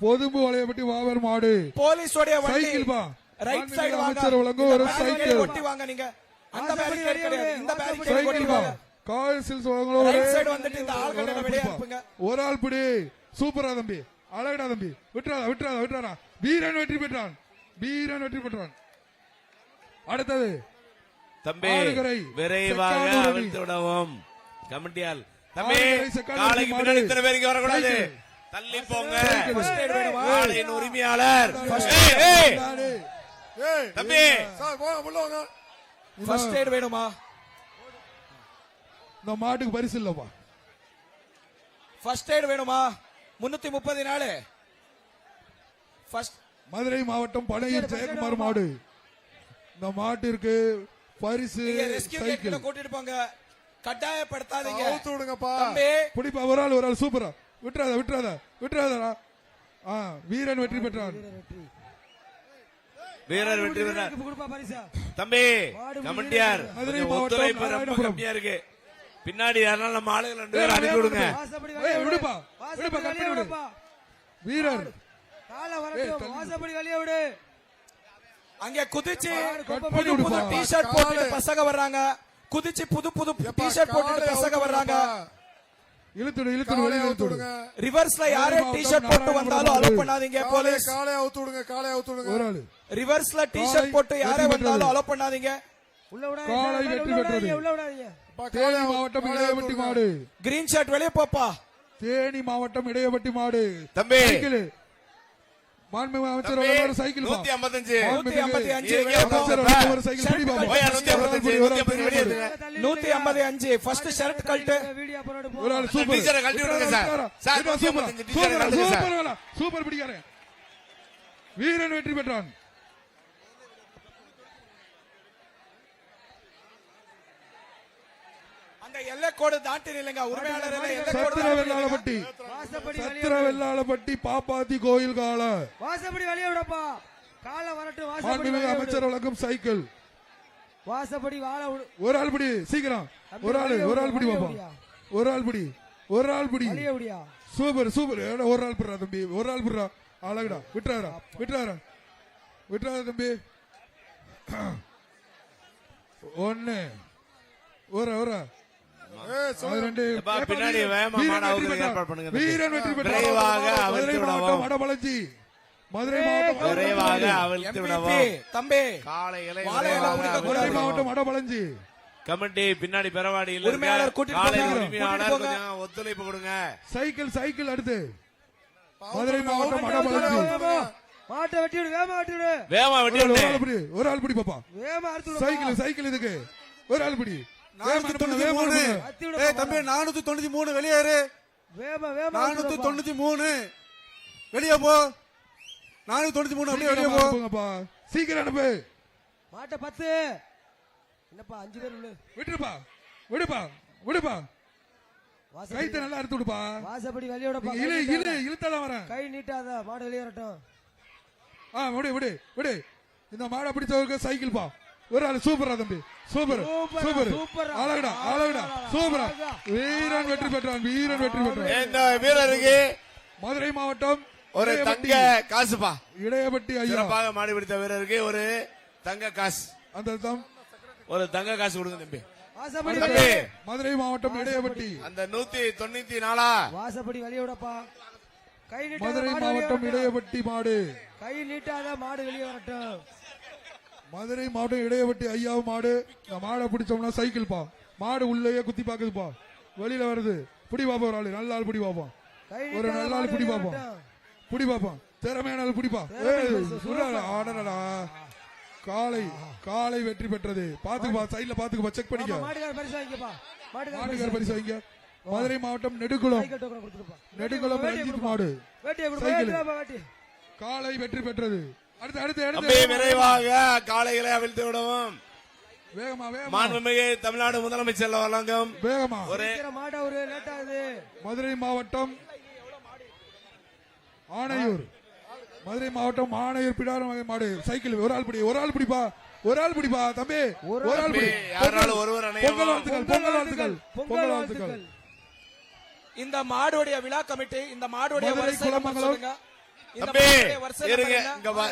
பொதும்பு வளையப்பட்டி வாவர் மாடு. போலீஸோட வண்டி சைக்கிள் பா. ரைட் சைடு வாங்க. அமைச்சர் வழங்கும் ஒரு சைக்கிள். ஒட்டி வாங்க நீங்க. அந்த பேரிகேட் கிடையாது. இந்த பேரிகேட் சைக்கிள் ஒட்டி பா. வாங்க. கால் சில்ஸ் வழங்கும் ஒரு ரைட் சைடு வந்துட்டு இந்த ஆள்களை வெளியே அனுப்புங்க. ஒரு ஆள் பிடி. சூப்பரா தம்பி. அழகடா தம்பி. விட்டுறாதா. வீரன் வெற்றி பெற்றான். அடுத்தது தம்பி ஆடுகரை. விரைவாக செக்கானூர் அணி. அவிழ்த்து விடவும் கமிட்டியால். தம்பி ஆடுகரை செக்கானூர் காலைக்கு மாடு. பின்னாடி இத்தனை பேருக்கு வரக்கூடாது. சைக்கிள். தள்ளி போங்க. ஃபர்ஸ்ட் எய்ட் வேணுமா? காளையின் உரிமையாளர். தம்பி சார் போங்க உள்ள வாங்க. ஃபர்ஸ்ட் எய்ட் வேணுமா? இந்த மாட்டுக்கு பரிசு இல்லப்பா. ஃபர்ஸ்ட் எய்ட் வேணுமா? 334 ஃபர்ஸ்ட் மதுரை மாவட்டம் பழைய ஜெயக்குமார் மாடு. இந்த மாட்டிற்கு பரிசு நீங்க ரெஸ்கியூ சைக்கிள். கேட்ல கூட்டிட்டு போங்க. கட்டாயப்படுத்தாதீங்க. அவுத்து விடுங்கப்பா. தம்பி பிடிப்பா. ஒரு ஆள் சூப்பரா. விட்டுறாதா. வீரன் வெற்றி பெற்றான். வீரர் வெற்றி பெற்றார். கொடுப்பா பரிசா. தம்பி கமிட்டியார் மதுரை கொஞ்சம் மாவட்டம் ஒத்துழைப்பு ரொம்ப நாராயணபுரம். கம்மியா இருக்கு. பின்னாடி யாராலும் நம்ம ஆளுகள் 2 பேர் அனுப்பி விடுங்க. வாசப்படி ஏய், வெளியே விடு. விடுப்பா. வாசப்படி விடுப்பா, கட் வெளியே பண்ணி விடு. விடுப்பா. வீரர் காலை வரட்டும். வாசப்படி வெளியே விடு. அங்க குதிச்சு கட் புது பண்ணி புது விடுப்பா. டி-ஷர்ட் போட்டுட்டு பசங்க வர்றாங்க. குதிச்சு புது டி-ஷர்ட் போட்டுட்டு பசங்க வர்றாங்க. இழுத்துடு காலை வெளியே அவுத்து இழுத்துடு. விடுங்க. ரிவர்ஸ்ல யாரே மாவட்டம் டி-ஷர்ட் போட்டு நாராயணபுரம் வந்தாலும் மாடு. அலோ பண்ணாதீங்க போலீஸ். காலை அவுத்து விடுங்க. ஒரு ஆளு. ரிவர்ஸ்ல டி-ஷர்ட் போட்டு யாரே வெற்றி வந்தாலும் பெற்றது. அலோ பண்ணாதீங்க. உள்ள விடாதீங்க. காலை உள்ள வெற்றி விடாதீங்க. பெற்றது. உள்ள விடாதீங்க. தேனி மாவட்டம் இடையப்பட்டி மாடு. கிரீன் ஷர்ட் வெளியே போப்பா. தேனி மாவட்டம் இடையப்பட்டி மாடு. தம்பி சைக்கிள். மாண்புமிகு அமைச்சர் தம்பி, வழங்கும் ஒரு சைக்கிள் பா. 155 மாண்புமிகு 155 இங்கே அமைச்சர் உட்காருங்க. வழங்கும் ஒரு சைக்கிள் பிடி பாப்பா. போய் 155 155 வெளியே எடுங்க. 155 ஃபர்ஸ்ட் ஷர்ட் கழட்டு. வீடியோ போட்டு போ. ஒரு ஆள் சூப்பர். டீச்சரை கழட்டி விடுங்க சார். சார், 155 டீச்சரை கழட்டுங்க சார். சூப்பர் பிடிக்காரன். வீரன் வெற்றி பெற்றான். அந்த எல்லை கோடு தாண்டி நில்லுங்க. உரிமையாளர் எல்லை கோடு சத்திர தாண்டி நில்லுங்க. வெள்ளாளப்பட்டி. வாசப்படி வெளியே சத்திர வெள்ளாளப்பட்டி பாப்பாத்தி கோயில் கால. வாசப்படி வெளியே விடப்பா. காலை வரட்டும். வாசப்படி மாண்புமிகு வெளியே விடு. அமைச்சர் வழங்கும் சைக்கிள். வாசப்படி வாழ விடு. ஒரு ஆள் பிடி சீக்கிரம். ஒரு ஆள் பிடி பாப்பா. ஒரு ஆள் பிடி. வெளியே விடியா. சூப்பர். ஒரு ஆள் பிடுறா தம்பி. ஒரு ஆள் பிடுறா. அழகுடா. விட்டுறாரா தம்பி. ஒன்னு ஒரு ரெண்டு. எப்பா, பின்னாடி வேகமா மாடு அவுக்கிறதுக்கு ஏற்பாடு பண்ணுங்க தம்பி. வீரன் வெற்றி பெற்றான். விரைவாக அவிழ்த்து மதுரை விடவும். மாவட்டம் வடபழஞ்சி. மதுரை மாவட்டம் விரைவாக வடபழஞ்சி. அவிழ்த்து MVP, விடவும். தம்பி காளைகளை வாழையில விரைவாக முடிக்க அவிழ்த்து மதுரை கூடாது. விடவும். மாவட்டம் வடபழஞ்சி. கமிட்டி பின்னாடி பெறவாடியில் உரிமையாளர் கூட்டிட்டு காலை போங்க. உரிமையாளர் கூட்டிட்டு போங்க. கொஞ்சம் ஒத்துழைப்பு கொடுங்க. சைக்கிள் அடுத்து. மதுரை மாவட்டம் வடபழஞ்சி. மாட்டை வெட்டி விடு. வேகமா வெட்டி விடு. வேகமா வெட்டி விடுங்க. ஒரு ஆள் பிடி பாப்பா. வேகமா அறுத்து விடு. சைக்கிள் இதுக்கு. ஒரு ஆள் பிடி. 493. அறுத்து விடு. ஏய் தம்பி 493 வெளியேறு. வேகமா அறுத்து விடுப்பா. 493 வெளியே போ. 493 அப்படியே வெளியே போ. போங்கப்பா. சீக்கிரம் அனுப்பு. மாட்டை 10. என்னப்பா 5 பேர் உள்ள. விடுப்பா. கைத்த நல்லா அறுத்து விடுப்பா. வாசப்படி வெளியே விடப்பா. இழுத்தாதான் வரேன். கை நீட்டாத. மாடு வெளியே வரட்டும். விடு. இந்த மாடை பிடிச்சவருக்கு சைக்கிள் பா. ஒரு ஆள் சூப்பரா தம்பி. சூப்பர். அழகுடா. சூப்பரா. வீரன் வெற்றி பெற்றான். இந்த வீரருக்கு மதுரை மாவட்டம் ஒரு தங்க காசுப்பா. இடையப்பட்டி ஐயா. சிறப்பாக மாடு பிடித்த வீரருக்கு ஒரு தங்க காசு. அந்த ஒரு தங்க காசு கொடுங்க தம்பி. வாசப்படி தம்பி மதுரை மாவட்டம் இடையப்பட்டி. அந்த 194 வாசப்படி வெளியே விடப்பா. கை நீட்டாத. மதுரை மாடு வெளியே மாவட்டம் வரட்டும். இடையப்பட்டி மாடு. கை நீட்டாத. மாடு வெளியே வரட்டும். மதுரை மாவட்டம் இடையப்பட்டி ஐயா மாடு. இந்த மாடை பிடிச்சோம்னா சைக்கிள் பா. மாடு உள்ளேயே குத்தி பாக்குதுப்பா. வெளியில வருது. பிடி பாப்பா. ஒரு ஆளு நல்ல ஆள் பிடி பாப்போம். கை ஒரு நீட்டாத. நல்ல ஆள் மாடு பிடி வெளியே பாப்போம். வரட்டும். திறமையான ஆள் பிடிப்பா. ஆடடா. காலை வெற்றி பெற்றது. பாத்துக்குப்பா. சைட்ல பாத்துக்குப்பா. செக் பண்ணிக்க. மாட்டுக்கார பரிசு வாங்கிக்கப்பா. மாட்டுக்கார பரிசு வாங்கிக்க. மதுரை மாவட்டம் நெடுங்குளம். சைக்கிள் டோக்கன் கொடுத்துருப்பா. நெடுங்குளம் ரஞ்சித் மாடு. வேட்டியை கொடுப்பா. சைக்கிள். வேட்டி. காலை வெற்றி பெற்றது. அடுத்து தம்பி விரைவாக காளைகளை அவிழ்த்து விடவும். வேகமா. மாண்புமிகு தமிழ்நாடு முதலமைச்சர் வழங்கும் வேகமா. ஒரு மாடு ஒரு லேட் ஆகுது. மதுரை மாவட்டம் ஆணையூர். மதுரை மாவட்டம் மாநகர் பிடாரம் வகை மாடு சைக்கிள் ஒரு ஆள் பிடிப்பா தம்பி ஒரு ஆள் பிடி யாராலும் ஒருவர் பொங்கல் அணைய வாழ்த்துக்கள் பொங்கல் வாழ்த்துக்கள் இந்த மாடுடைய விழா கமிட்டி இந்த மாடுடைய மதுரை வரிசை number குலமங்கலம். சொல்லுங்க. இந்த தம்பி மாடுடைய வரிசை number இருங்க என்ன? இங்க வா.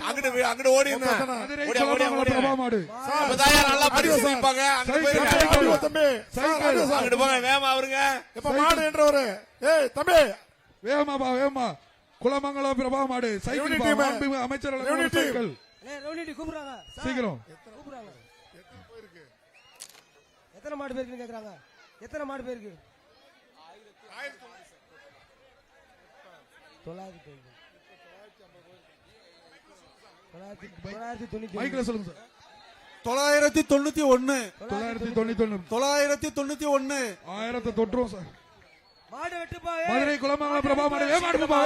அங்கிட்டு ஓடி இருந்தா மதுரை ஓடியா குலமங்கலம் பிரபா மாடு அப்பதான் நல்லா பரிசு வைப்பாங்க அங்க போயிருங்க ஆடியோ தம்பி சைக்கிள் அங்கிட்டு போங்க வேகமா அவருங்க எப்ப மாடு என்றவரு தம்பி வேகமா குலமங்கலம் பிரபா மாடு சைக்கிள் Unity man. மாண்புமிகு அமைச்சர் வழங்கும் ஒரு Unity. சைக்கிள் ரவுடி கூப்பிடுறாங்க சார், சீக்கிரம் கூப்பிடுறாங்க. எத்தனை மாடு பேருக்குன்னு கேக்குறாங்க. எத்தனை மாடு பேருக்கு? 990. மைக்ல சொல்லுங்க சார் 991 991 1000 தொட்டுரும் சார் மாடு வெட்டுப்பா. மதுரை குலமங்கலம் பிரபா மாடு வேமாடுப்பா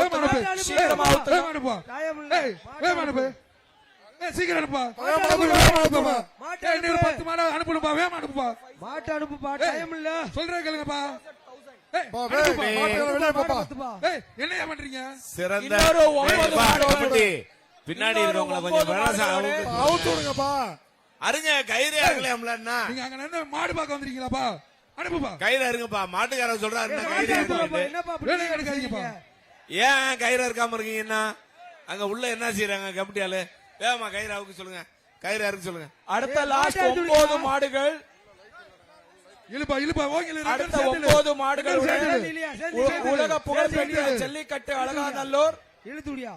சீக்கிரமா அவுத்துங்க. நியாயம் இல்ல. வேமாடுப்பு சீக்கிரம் அனுப்பா மாட்டு இன்னொரு 10 மாடு அனுப்பணுப்பா வேமாடுப்பா மாட்டு அனுப்புப்பா. டைம் இல்ல. சொல்றேன் கேளுங்கப்பா பத்துப்பா. என்னையா பண்றீங்க சிறந்த இன்னொரு 9 மாடு கமிட்டி பின்னாடி இருக்கவங்கள கொஞ்சம் வேணா அவுத்து விடுங்கப்பா அருங்க கயிறு இறங்கலாம்லன்னா நீங்க அங்க நின்னு மாடு பார்க்க வந்திருக்கீங்களாப்பா அனுப்புப்பா கயிறு இறங்குப்பா மாட்டுக்காரர் சொல்றாரு என்ன கயிறு இறங்குங்க என்னப்பா வேலை கிடைக்காதீங்கப்பா ஏன் கயிறு இருக்காம இருக்கீங்கன்னா அங்க உள்ள என்ன செய்யறாங்க கமிட்டியால வேகமா கயிறு அவுக்கு சொல்லுங்க கயிறு இறக்க சொல்லுங்க அடுத்த லாஸ்ட் 9 மாடுகள் இழுப்பா ஓங்கி அடுத்த 9 மாடுகள் இல்லையா? சேர்ந்து உலக புகழ்பெற்ற ஜல்லிக்கட்டு அலங்காநல்லூர் இழுத்து விடியா?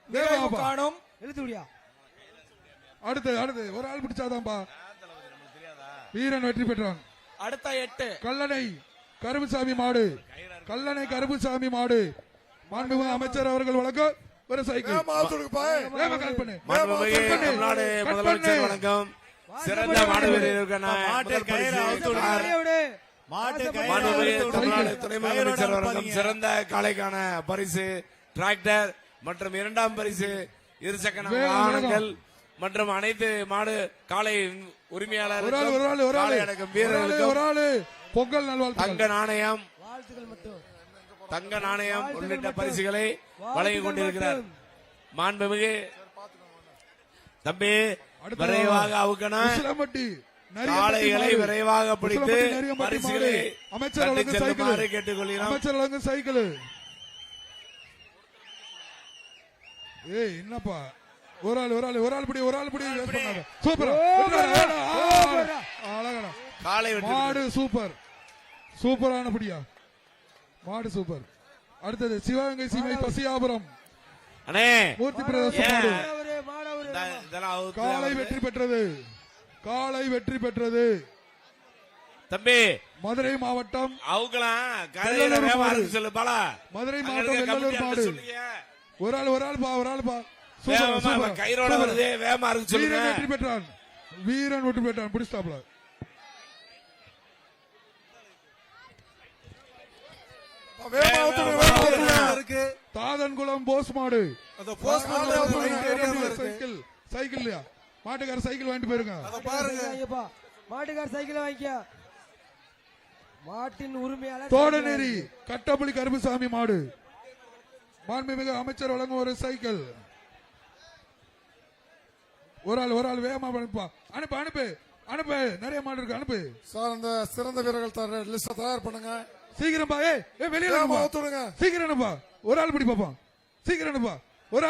நிறைவு காணும். இழுத்து விடியா? அடுத்து ஒரு ஆள் பிடிச்சாதான்பா வீரன் வெற்றி பெற்றான் அடுத்த 8 கல்லணை கருப்புசாமி மாடு மாண்புமிகு அமைச்சர் அவர்கள் வழங்க ஒரு சைக்கிள் அவுத்து விடுங்கப்பா வேகமா கால் பண்ணு மாண்புமிகு தமிழ்நாடு முதலமைச்சர் வணக்கம் சிறந்த மாடு வீரர்களுக்கான முதல் பரிசு மாட்டை விடு. மாண்புமிகு தமிழ்நாடு துணை முதலமைச்சர் வழங்கும் சிறந்த காளைக்கான பரிசு டிராக்டர் மற்றும் இரண்டாம் பரிசு இருசக்கர வாகனங்கள் மற்றும் அனைத்து மாடு காளை உரிமையாளர் ஒரு ஆள் காளை அடக்கும் வீரர்களுக்கும் ஒரு ஆளு பொங்கல் நல்வாழ்த்துக்கள் தங்க நாணயம் வாழ்த்துக்கள் மட்டும். தங்க நாணயம் உள்ளிட்ட பரிசுகளை வழங்கிக் கொண்டிருக்கிறார் மாண்புமிகு தம்பி விரைவாக அவுக்கணும் உசிலம்பட்டி காளைகளை விரைவாக பிடித்து நரியம்பட்டி பரிசுகளை மாடு. அமைச்சர் தட்டிச் வழங்கும் செல்லுமாறு சைக்கிள் கேட்டுக்கொள்கிறோம் அமைச்சர் வழங்கும் சைக்கிள் என்னப்பா ஒரு ஆள் பிடி சூப்பர் அழகடா காளை வெற்றி மாடு சூப்பரான பிடியா மாடு சூப்பர் அடுத்தது சிவகங்கை சீமை பசியாபுரம் அண்ணே மூர்த்தி பிரதேச மாடு மாடவரு இதெல்லாம் அவுத்து காளை வெற்றி பெற்றது தம்பி மதுரை மாவட்டம் அவுக்கலாம் காலையில வெள்ளலூர் வேகமா மாடு. இருக்கு சொல்லு பாலா மதுரை அங்க மாவட்டம் இருக்க வெள்ளலூர் கமிட்டி மாடு சொல்லுங்க ஒரு ஆள் பா வேகமா கயிறோட வருது வேகமா இருக்கு சொல்லுங்க வீரன் வெற்றி பெற்றான் பிடிச்சாப்ல வேகமா அவுத்து விடுங்க இருக்கு தாதன்குளம் போஸ் மாடு அந்த போஸ்ட் சைக்கிள் இல்லையா மாட்டுக்கார சைக்கிள் வாங்கிட்டு போயிருங்க பாருங்க வாங்கிப்பா. மாட்டுக்கார சைக்கிள் வாங்கிக்க. மாட்டின் உரிமையாளர் தோடநேரி கட்டப்பள்ளி கருப்புசாமி மாடு மாண்புமிகு அமைச்சர் வழங்கும் ஒரு சைக்கிள் ஒரு ஆள் வேகமா அனுப்பு நிறைய மாடு இருக்கு அனுப்பு சார் அந்த சிறந்த வீரர்கள் லிஸ்ட் தயார் பண்ணுங்க சீக்கிரம் வெளியே வேகமா அவுத்து விடுங்க சீக்கிரம் அனுப்பா ஒரு ஆள் பிடி பாப்போம் சீக்கிரம் அனுப்பா ஒரு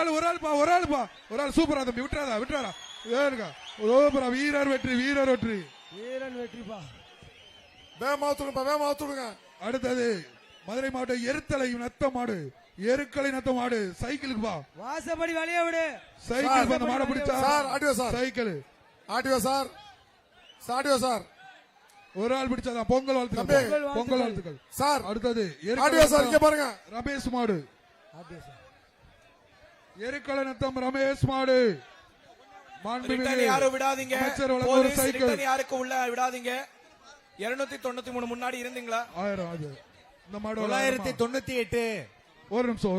ஆள் சூப்பரா தம்பி விட்டுறாரா ஏறுங்க சூப்பரா வீரன் வெற்றிப்பா வேகமா அவுத்து விடுங்க அடுத்தது மதுரை மாவட்டம் எருக்கலை நத்த மாடு சைக்கிளுக்கு பா வாசப்படி வழிய விடு. சைக்கிள் அந்த மாடை பிடிச்சா sir audio sir cycle audio sir ஒரு ஆள் பிடிச்சாதான் பொங்கல் வாழ்த்துக்கள் சார் அடுத்தது ஆடியோ சார் இங்க பாருங்க ரமேஷ் மாடு எருக்கலை நத்தம் ரமேஷ் மாடு ரிட்டர்ன் யாரும் விடாதீங்க. அமைச்சர் வழங்கும் ஒரு போலீஸ் சைக்கிள் ரிட்டர்ன் யாருக்கும் உள்ள விடாதீங்க. 293 முன்னாடி இருந்தீங்களா? 1000 அது இந்த மாடு 998 ஒரு நிமிஷம்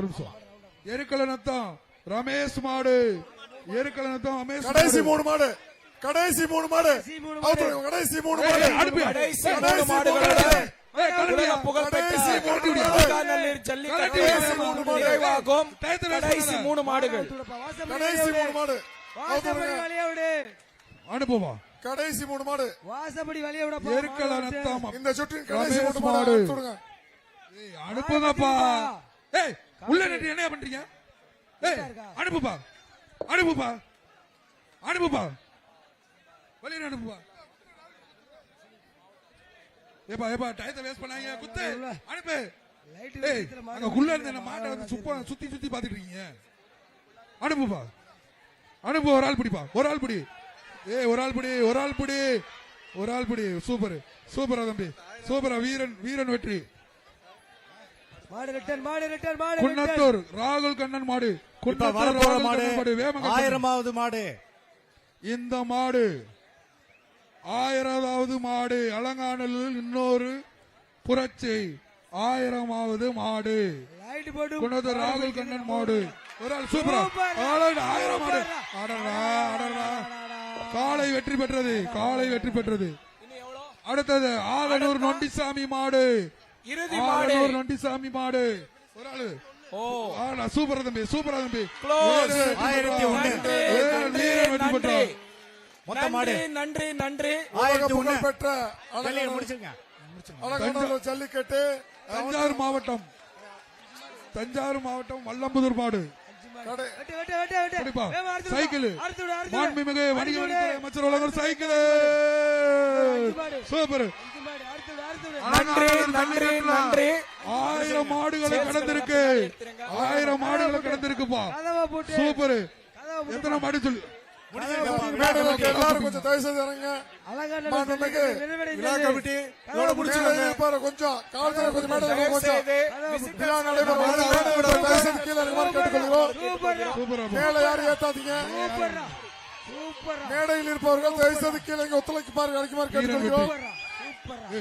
எருக்கலை நத்தம் ரமேஷ் மாடு ரமேஷ் கடைசி 3 மாடு அவுத்து விடுங்க கடைசி 3 மாடு அனுப்பி கடைசி 3 மாடுகளோட உலக புகழ்பெற்ற கடைசி மூணு மாடு. அலங்காநல்லூர் ஜல்லிக்கட்டு கடைசி மூணு மாடு. நிறைவாகும். டயத்தை கடைசி 3 மாடுகள். கடைசி மூணு மாடு வாசப்படி வழிய விடு அனுப்புவா கடைசி மூணு மாடு வாசப்படி வழிய விட எருக்கல் அனத்தாம் இந்த சுற்றின் கடைசி மூணு ரமேஷ் மாடு மாடு. அனுப்பிச்சுடுங்க. அனுப்புங்கப்பா. ஏய் உள்ள நின்று என்ன பண்றீங்க? ஏய் அனுப்புப்பா அனுப்புப்பா அனுப்புப்பா வெளியே அனுப்புப்பா. ஏப்பா ஏப்பா டயத்தை வேஸ்ட் பண்ணாங்க குத்து அனுப்பு. ஏய் அங்க உள்ள இருந்த இந்த மாட்டை வந்து சுத்தி சுத்தி பாத்துட்டு இருக்கீங்க. அனுப்புப்பா அனுப்பு. ஒரு ஆள் பிடிப்பா ஒரு ஆள் பிடி. ஏய் ஒரு ஆள் பிடி ஒரு ஆள் பிடி ஒரு ஆள் பிடி. சூப்பர் சூப்பரா தம்பி சூப்பரா. வீரன் வீரன் வெற்றி. மாடு ரிட்டர்ன் மாடு ரிட்டர்ன் மாடு குன்னத்தூர் ராகுல் கண்ணன் மாடு. இப்ப குன்னத்தூர் வரப்போற ராகுல் மாடு கண்ணன் மாடு. வேமங்க 1000வது மாடு. இந்த மாடு 1000வது மாடு. அலங்காநல்லூரில் இன்னொரு புரட்சி 1000வது மாடு. லைட் போடு குன்னத்தூர் ராகுல் கண்ணன் மாடு. ஒரு ஆள் சூப்பரா 1000 மாடு. அடடா அடடா. காளை வெற்றி பெற்றது காளை வெற்றி பெற்றது. அடுத்தது ஆலனூர் நொண்டிசாமி மாடு. இறுதி மாடு. ஆலனூர் நொண்டிசாமி மாடு. ஒரு ஆளு சூப்பரா தம்பி சூப்பரா தம்பி. Close. 1001. வீரன் வெற்றி பெற்றார். மொத்த மாடு நன்றி நன்றி. உலக 1001. புகழ்பெற்ற வெளியே முடிச்சுங்க. அலங்காநல்லூர் ஜல்லிக்கட்டு தஞ்சாவூர் மாவட்டம் தஞ்சாவூர் மாவட்டம் வல்லம்புதூர் மாடு. கடை வெட்டு வெட்டு வெட்டு வெட்டு கண்டிப்பா. வேகமா அடுத்து சைக்கிள் விடு, அடுத்து விடு, அடுத்து விடு. மாண்புமிகு வணிக வரித்துறை அமைச்சர் வழங்கும் சைக்கிள். சூப்பர். அஞ்சு மாடு, அடுத்து விடு, அடுத்து விடு. நன்றி நன்றி நன்றி. 1000 மாடுகளை கடந்திருக்கு 1000 மாடுகளை கடந்திருக்குப்பா. கதவை போட்டு சூப்பர். கதவை போட்டு எத்தனை மாடு சொல்லு. மேடையில் இருக்க எல்லாரும் கொஞ்சம் தயவு செய்து இறங்க. அலங்காநல்லூர் மாண்புமிகு நிறைவடைந்தது. விழா கமிட்டி இதோட முடிச்சுக்கோங்க. மேடையில் இருப்பாரு கொஞ்சம் காவல்துறை கொஞ்சம் மேடையில் தயவு கொஞ்சம் செய்து விழா நடைபெறும். மேடையில் தயவு செய்து கீழே இறங்குமாறு கேட்டுக்கொள்கிறோம். சூப்பர்ரா, சூப்பரா மேலே யாரும் ஏத்தாதீங்க. சூப்பர்ரா, சூப்பர்ரா, மேடையில் இருப்பவர்கள் தயவு செய்து கீழே இங்க ஒத்துழைக்குமாறு அழைக்குமாறு கேட்டுக்கொள்கிறோம். சூப்பர்ரா, சூப்பர்ரா.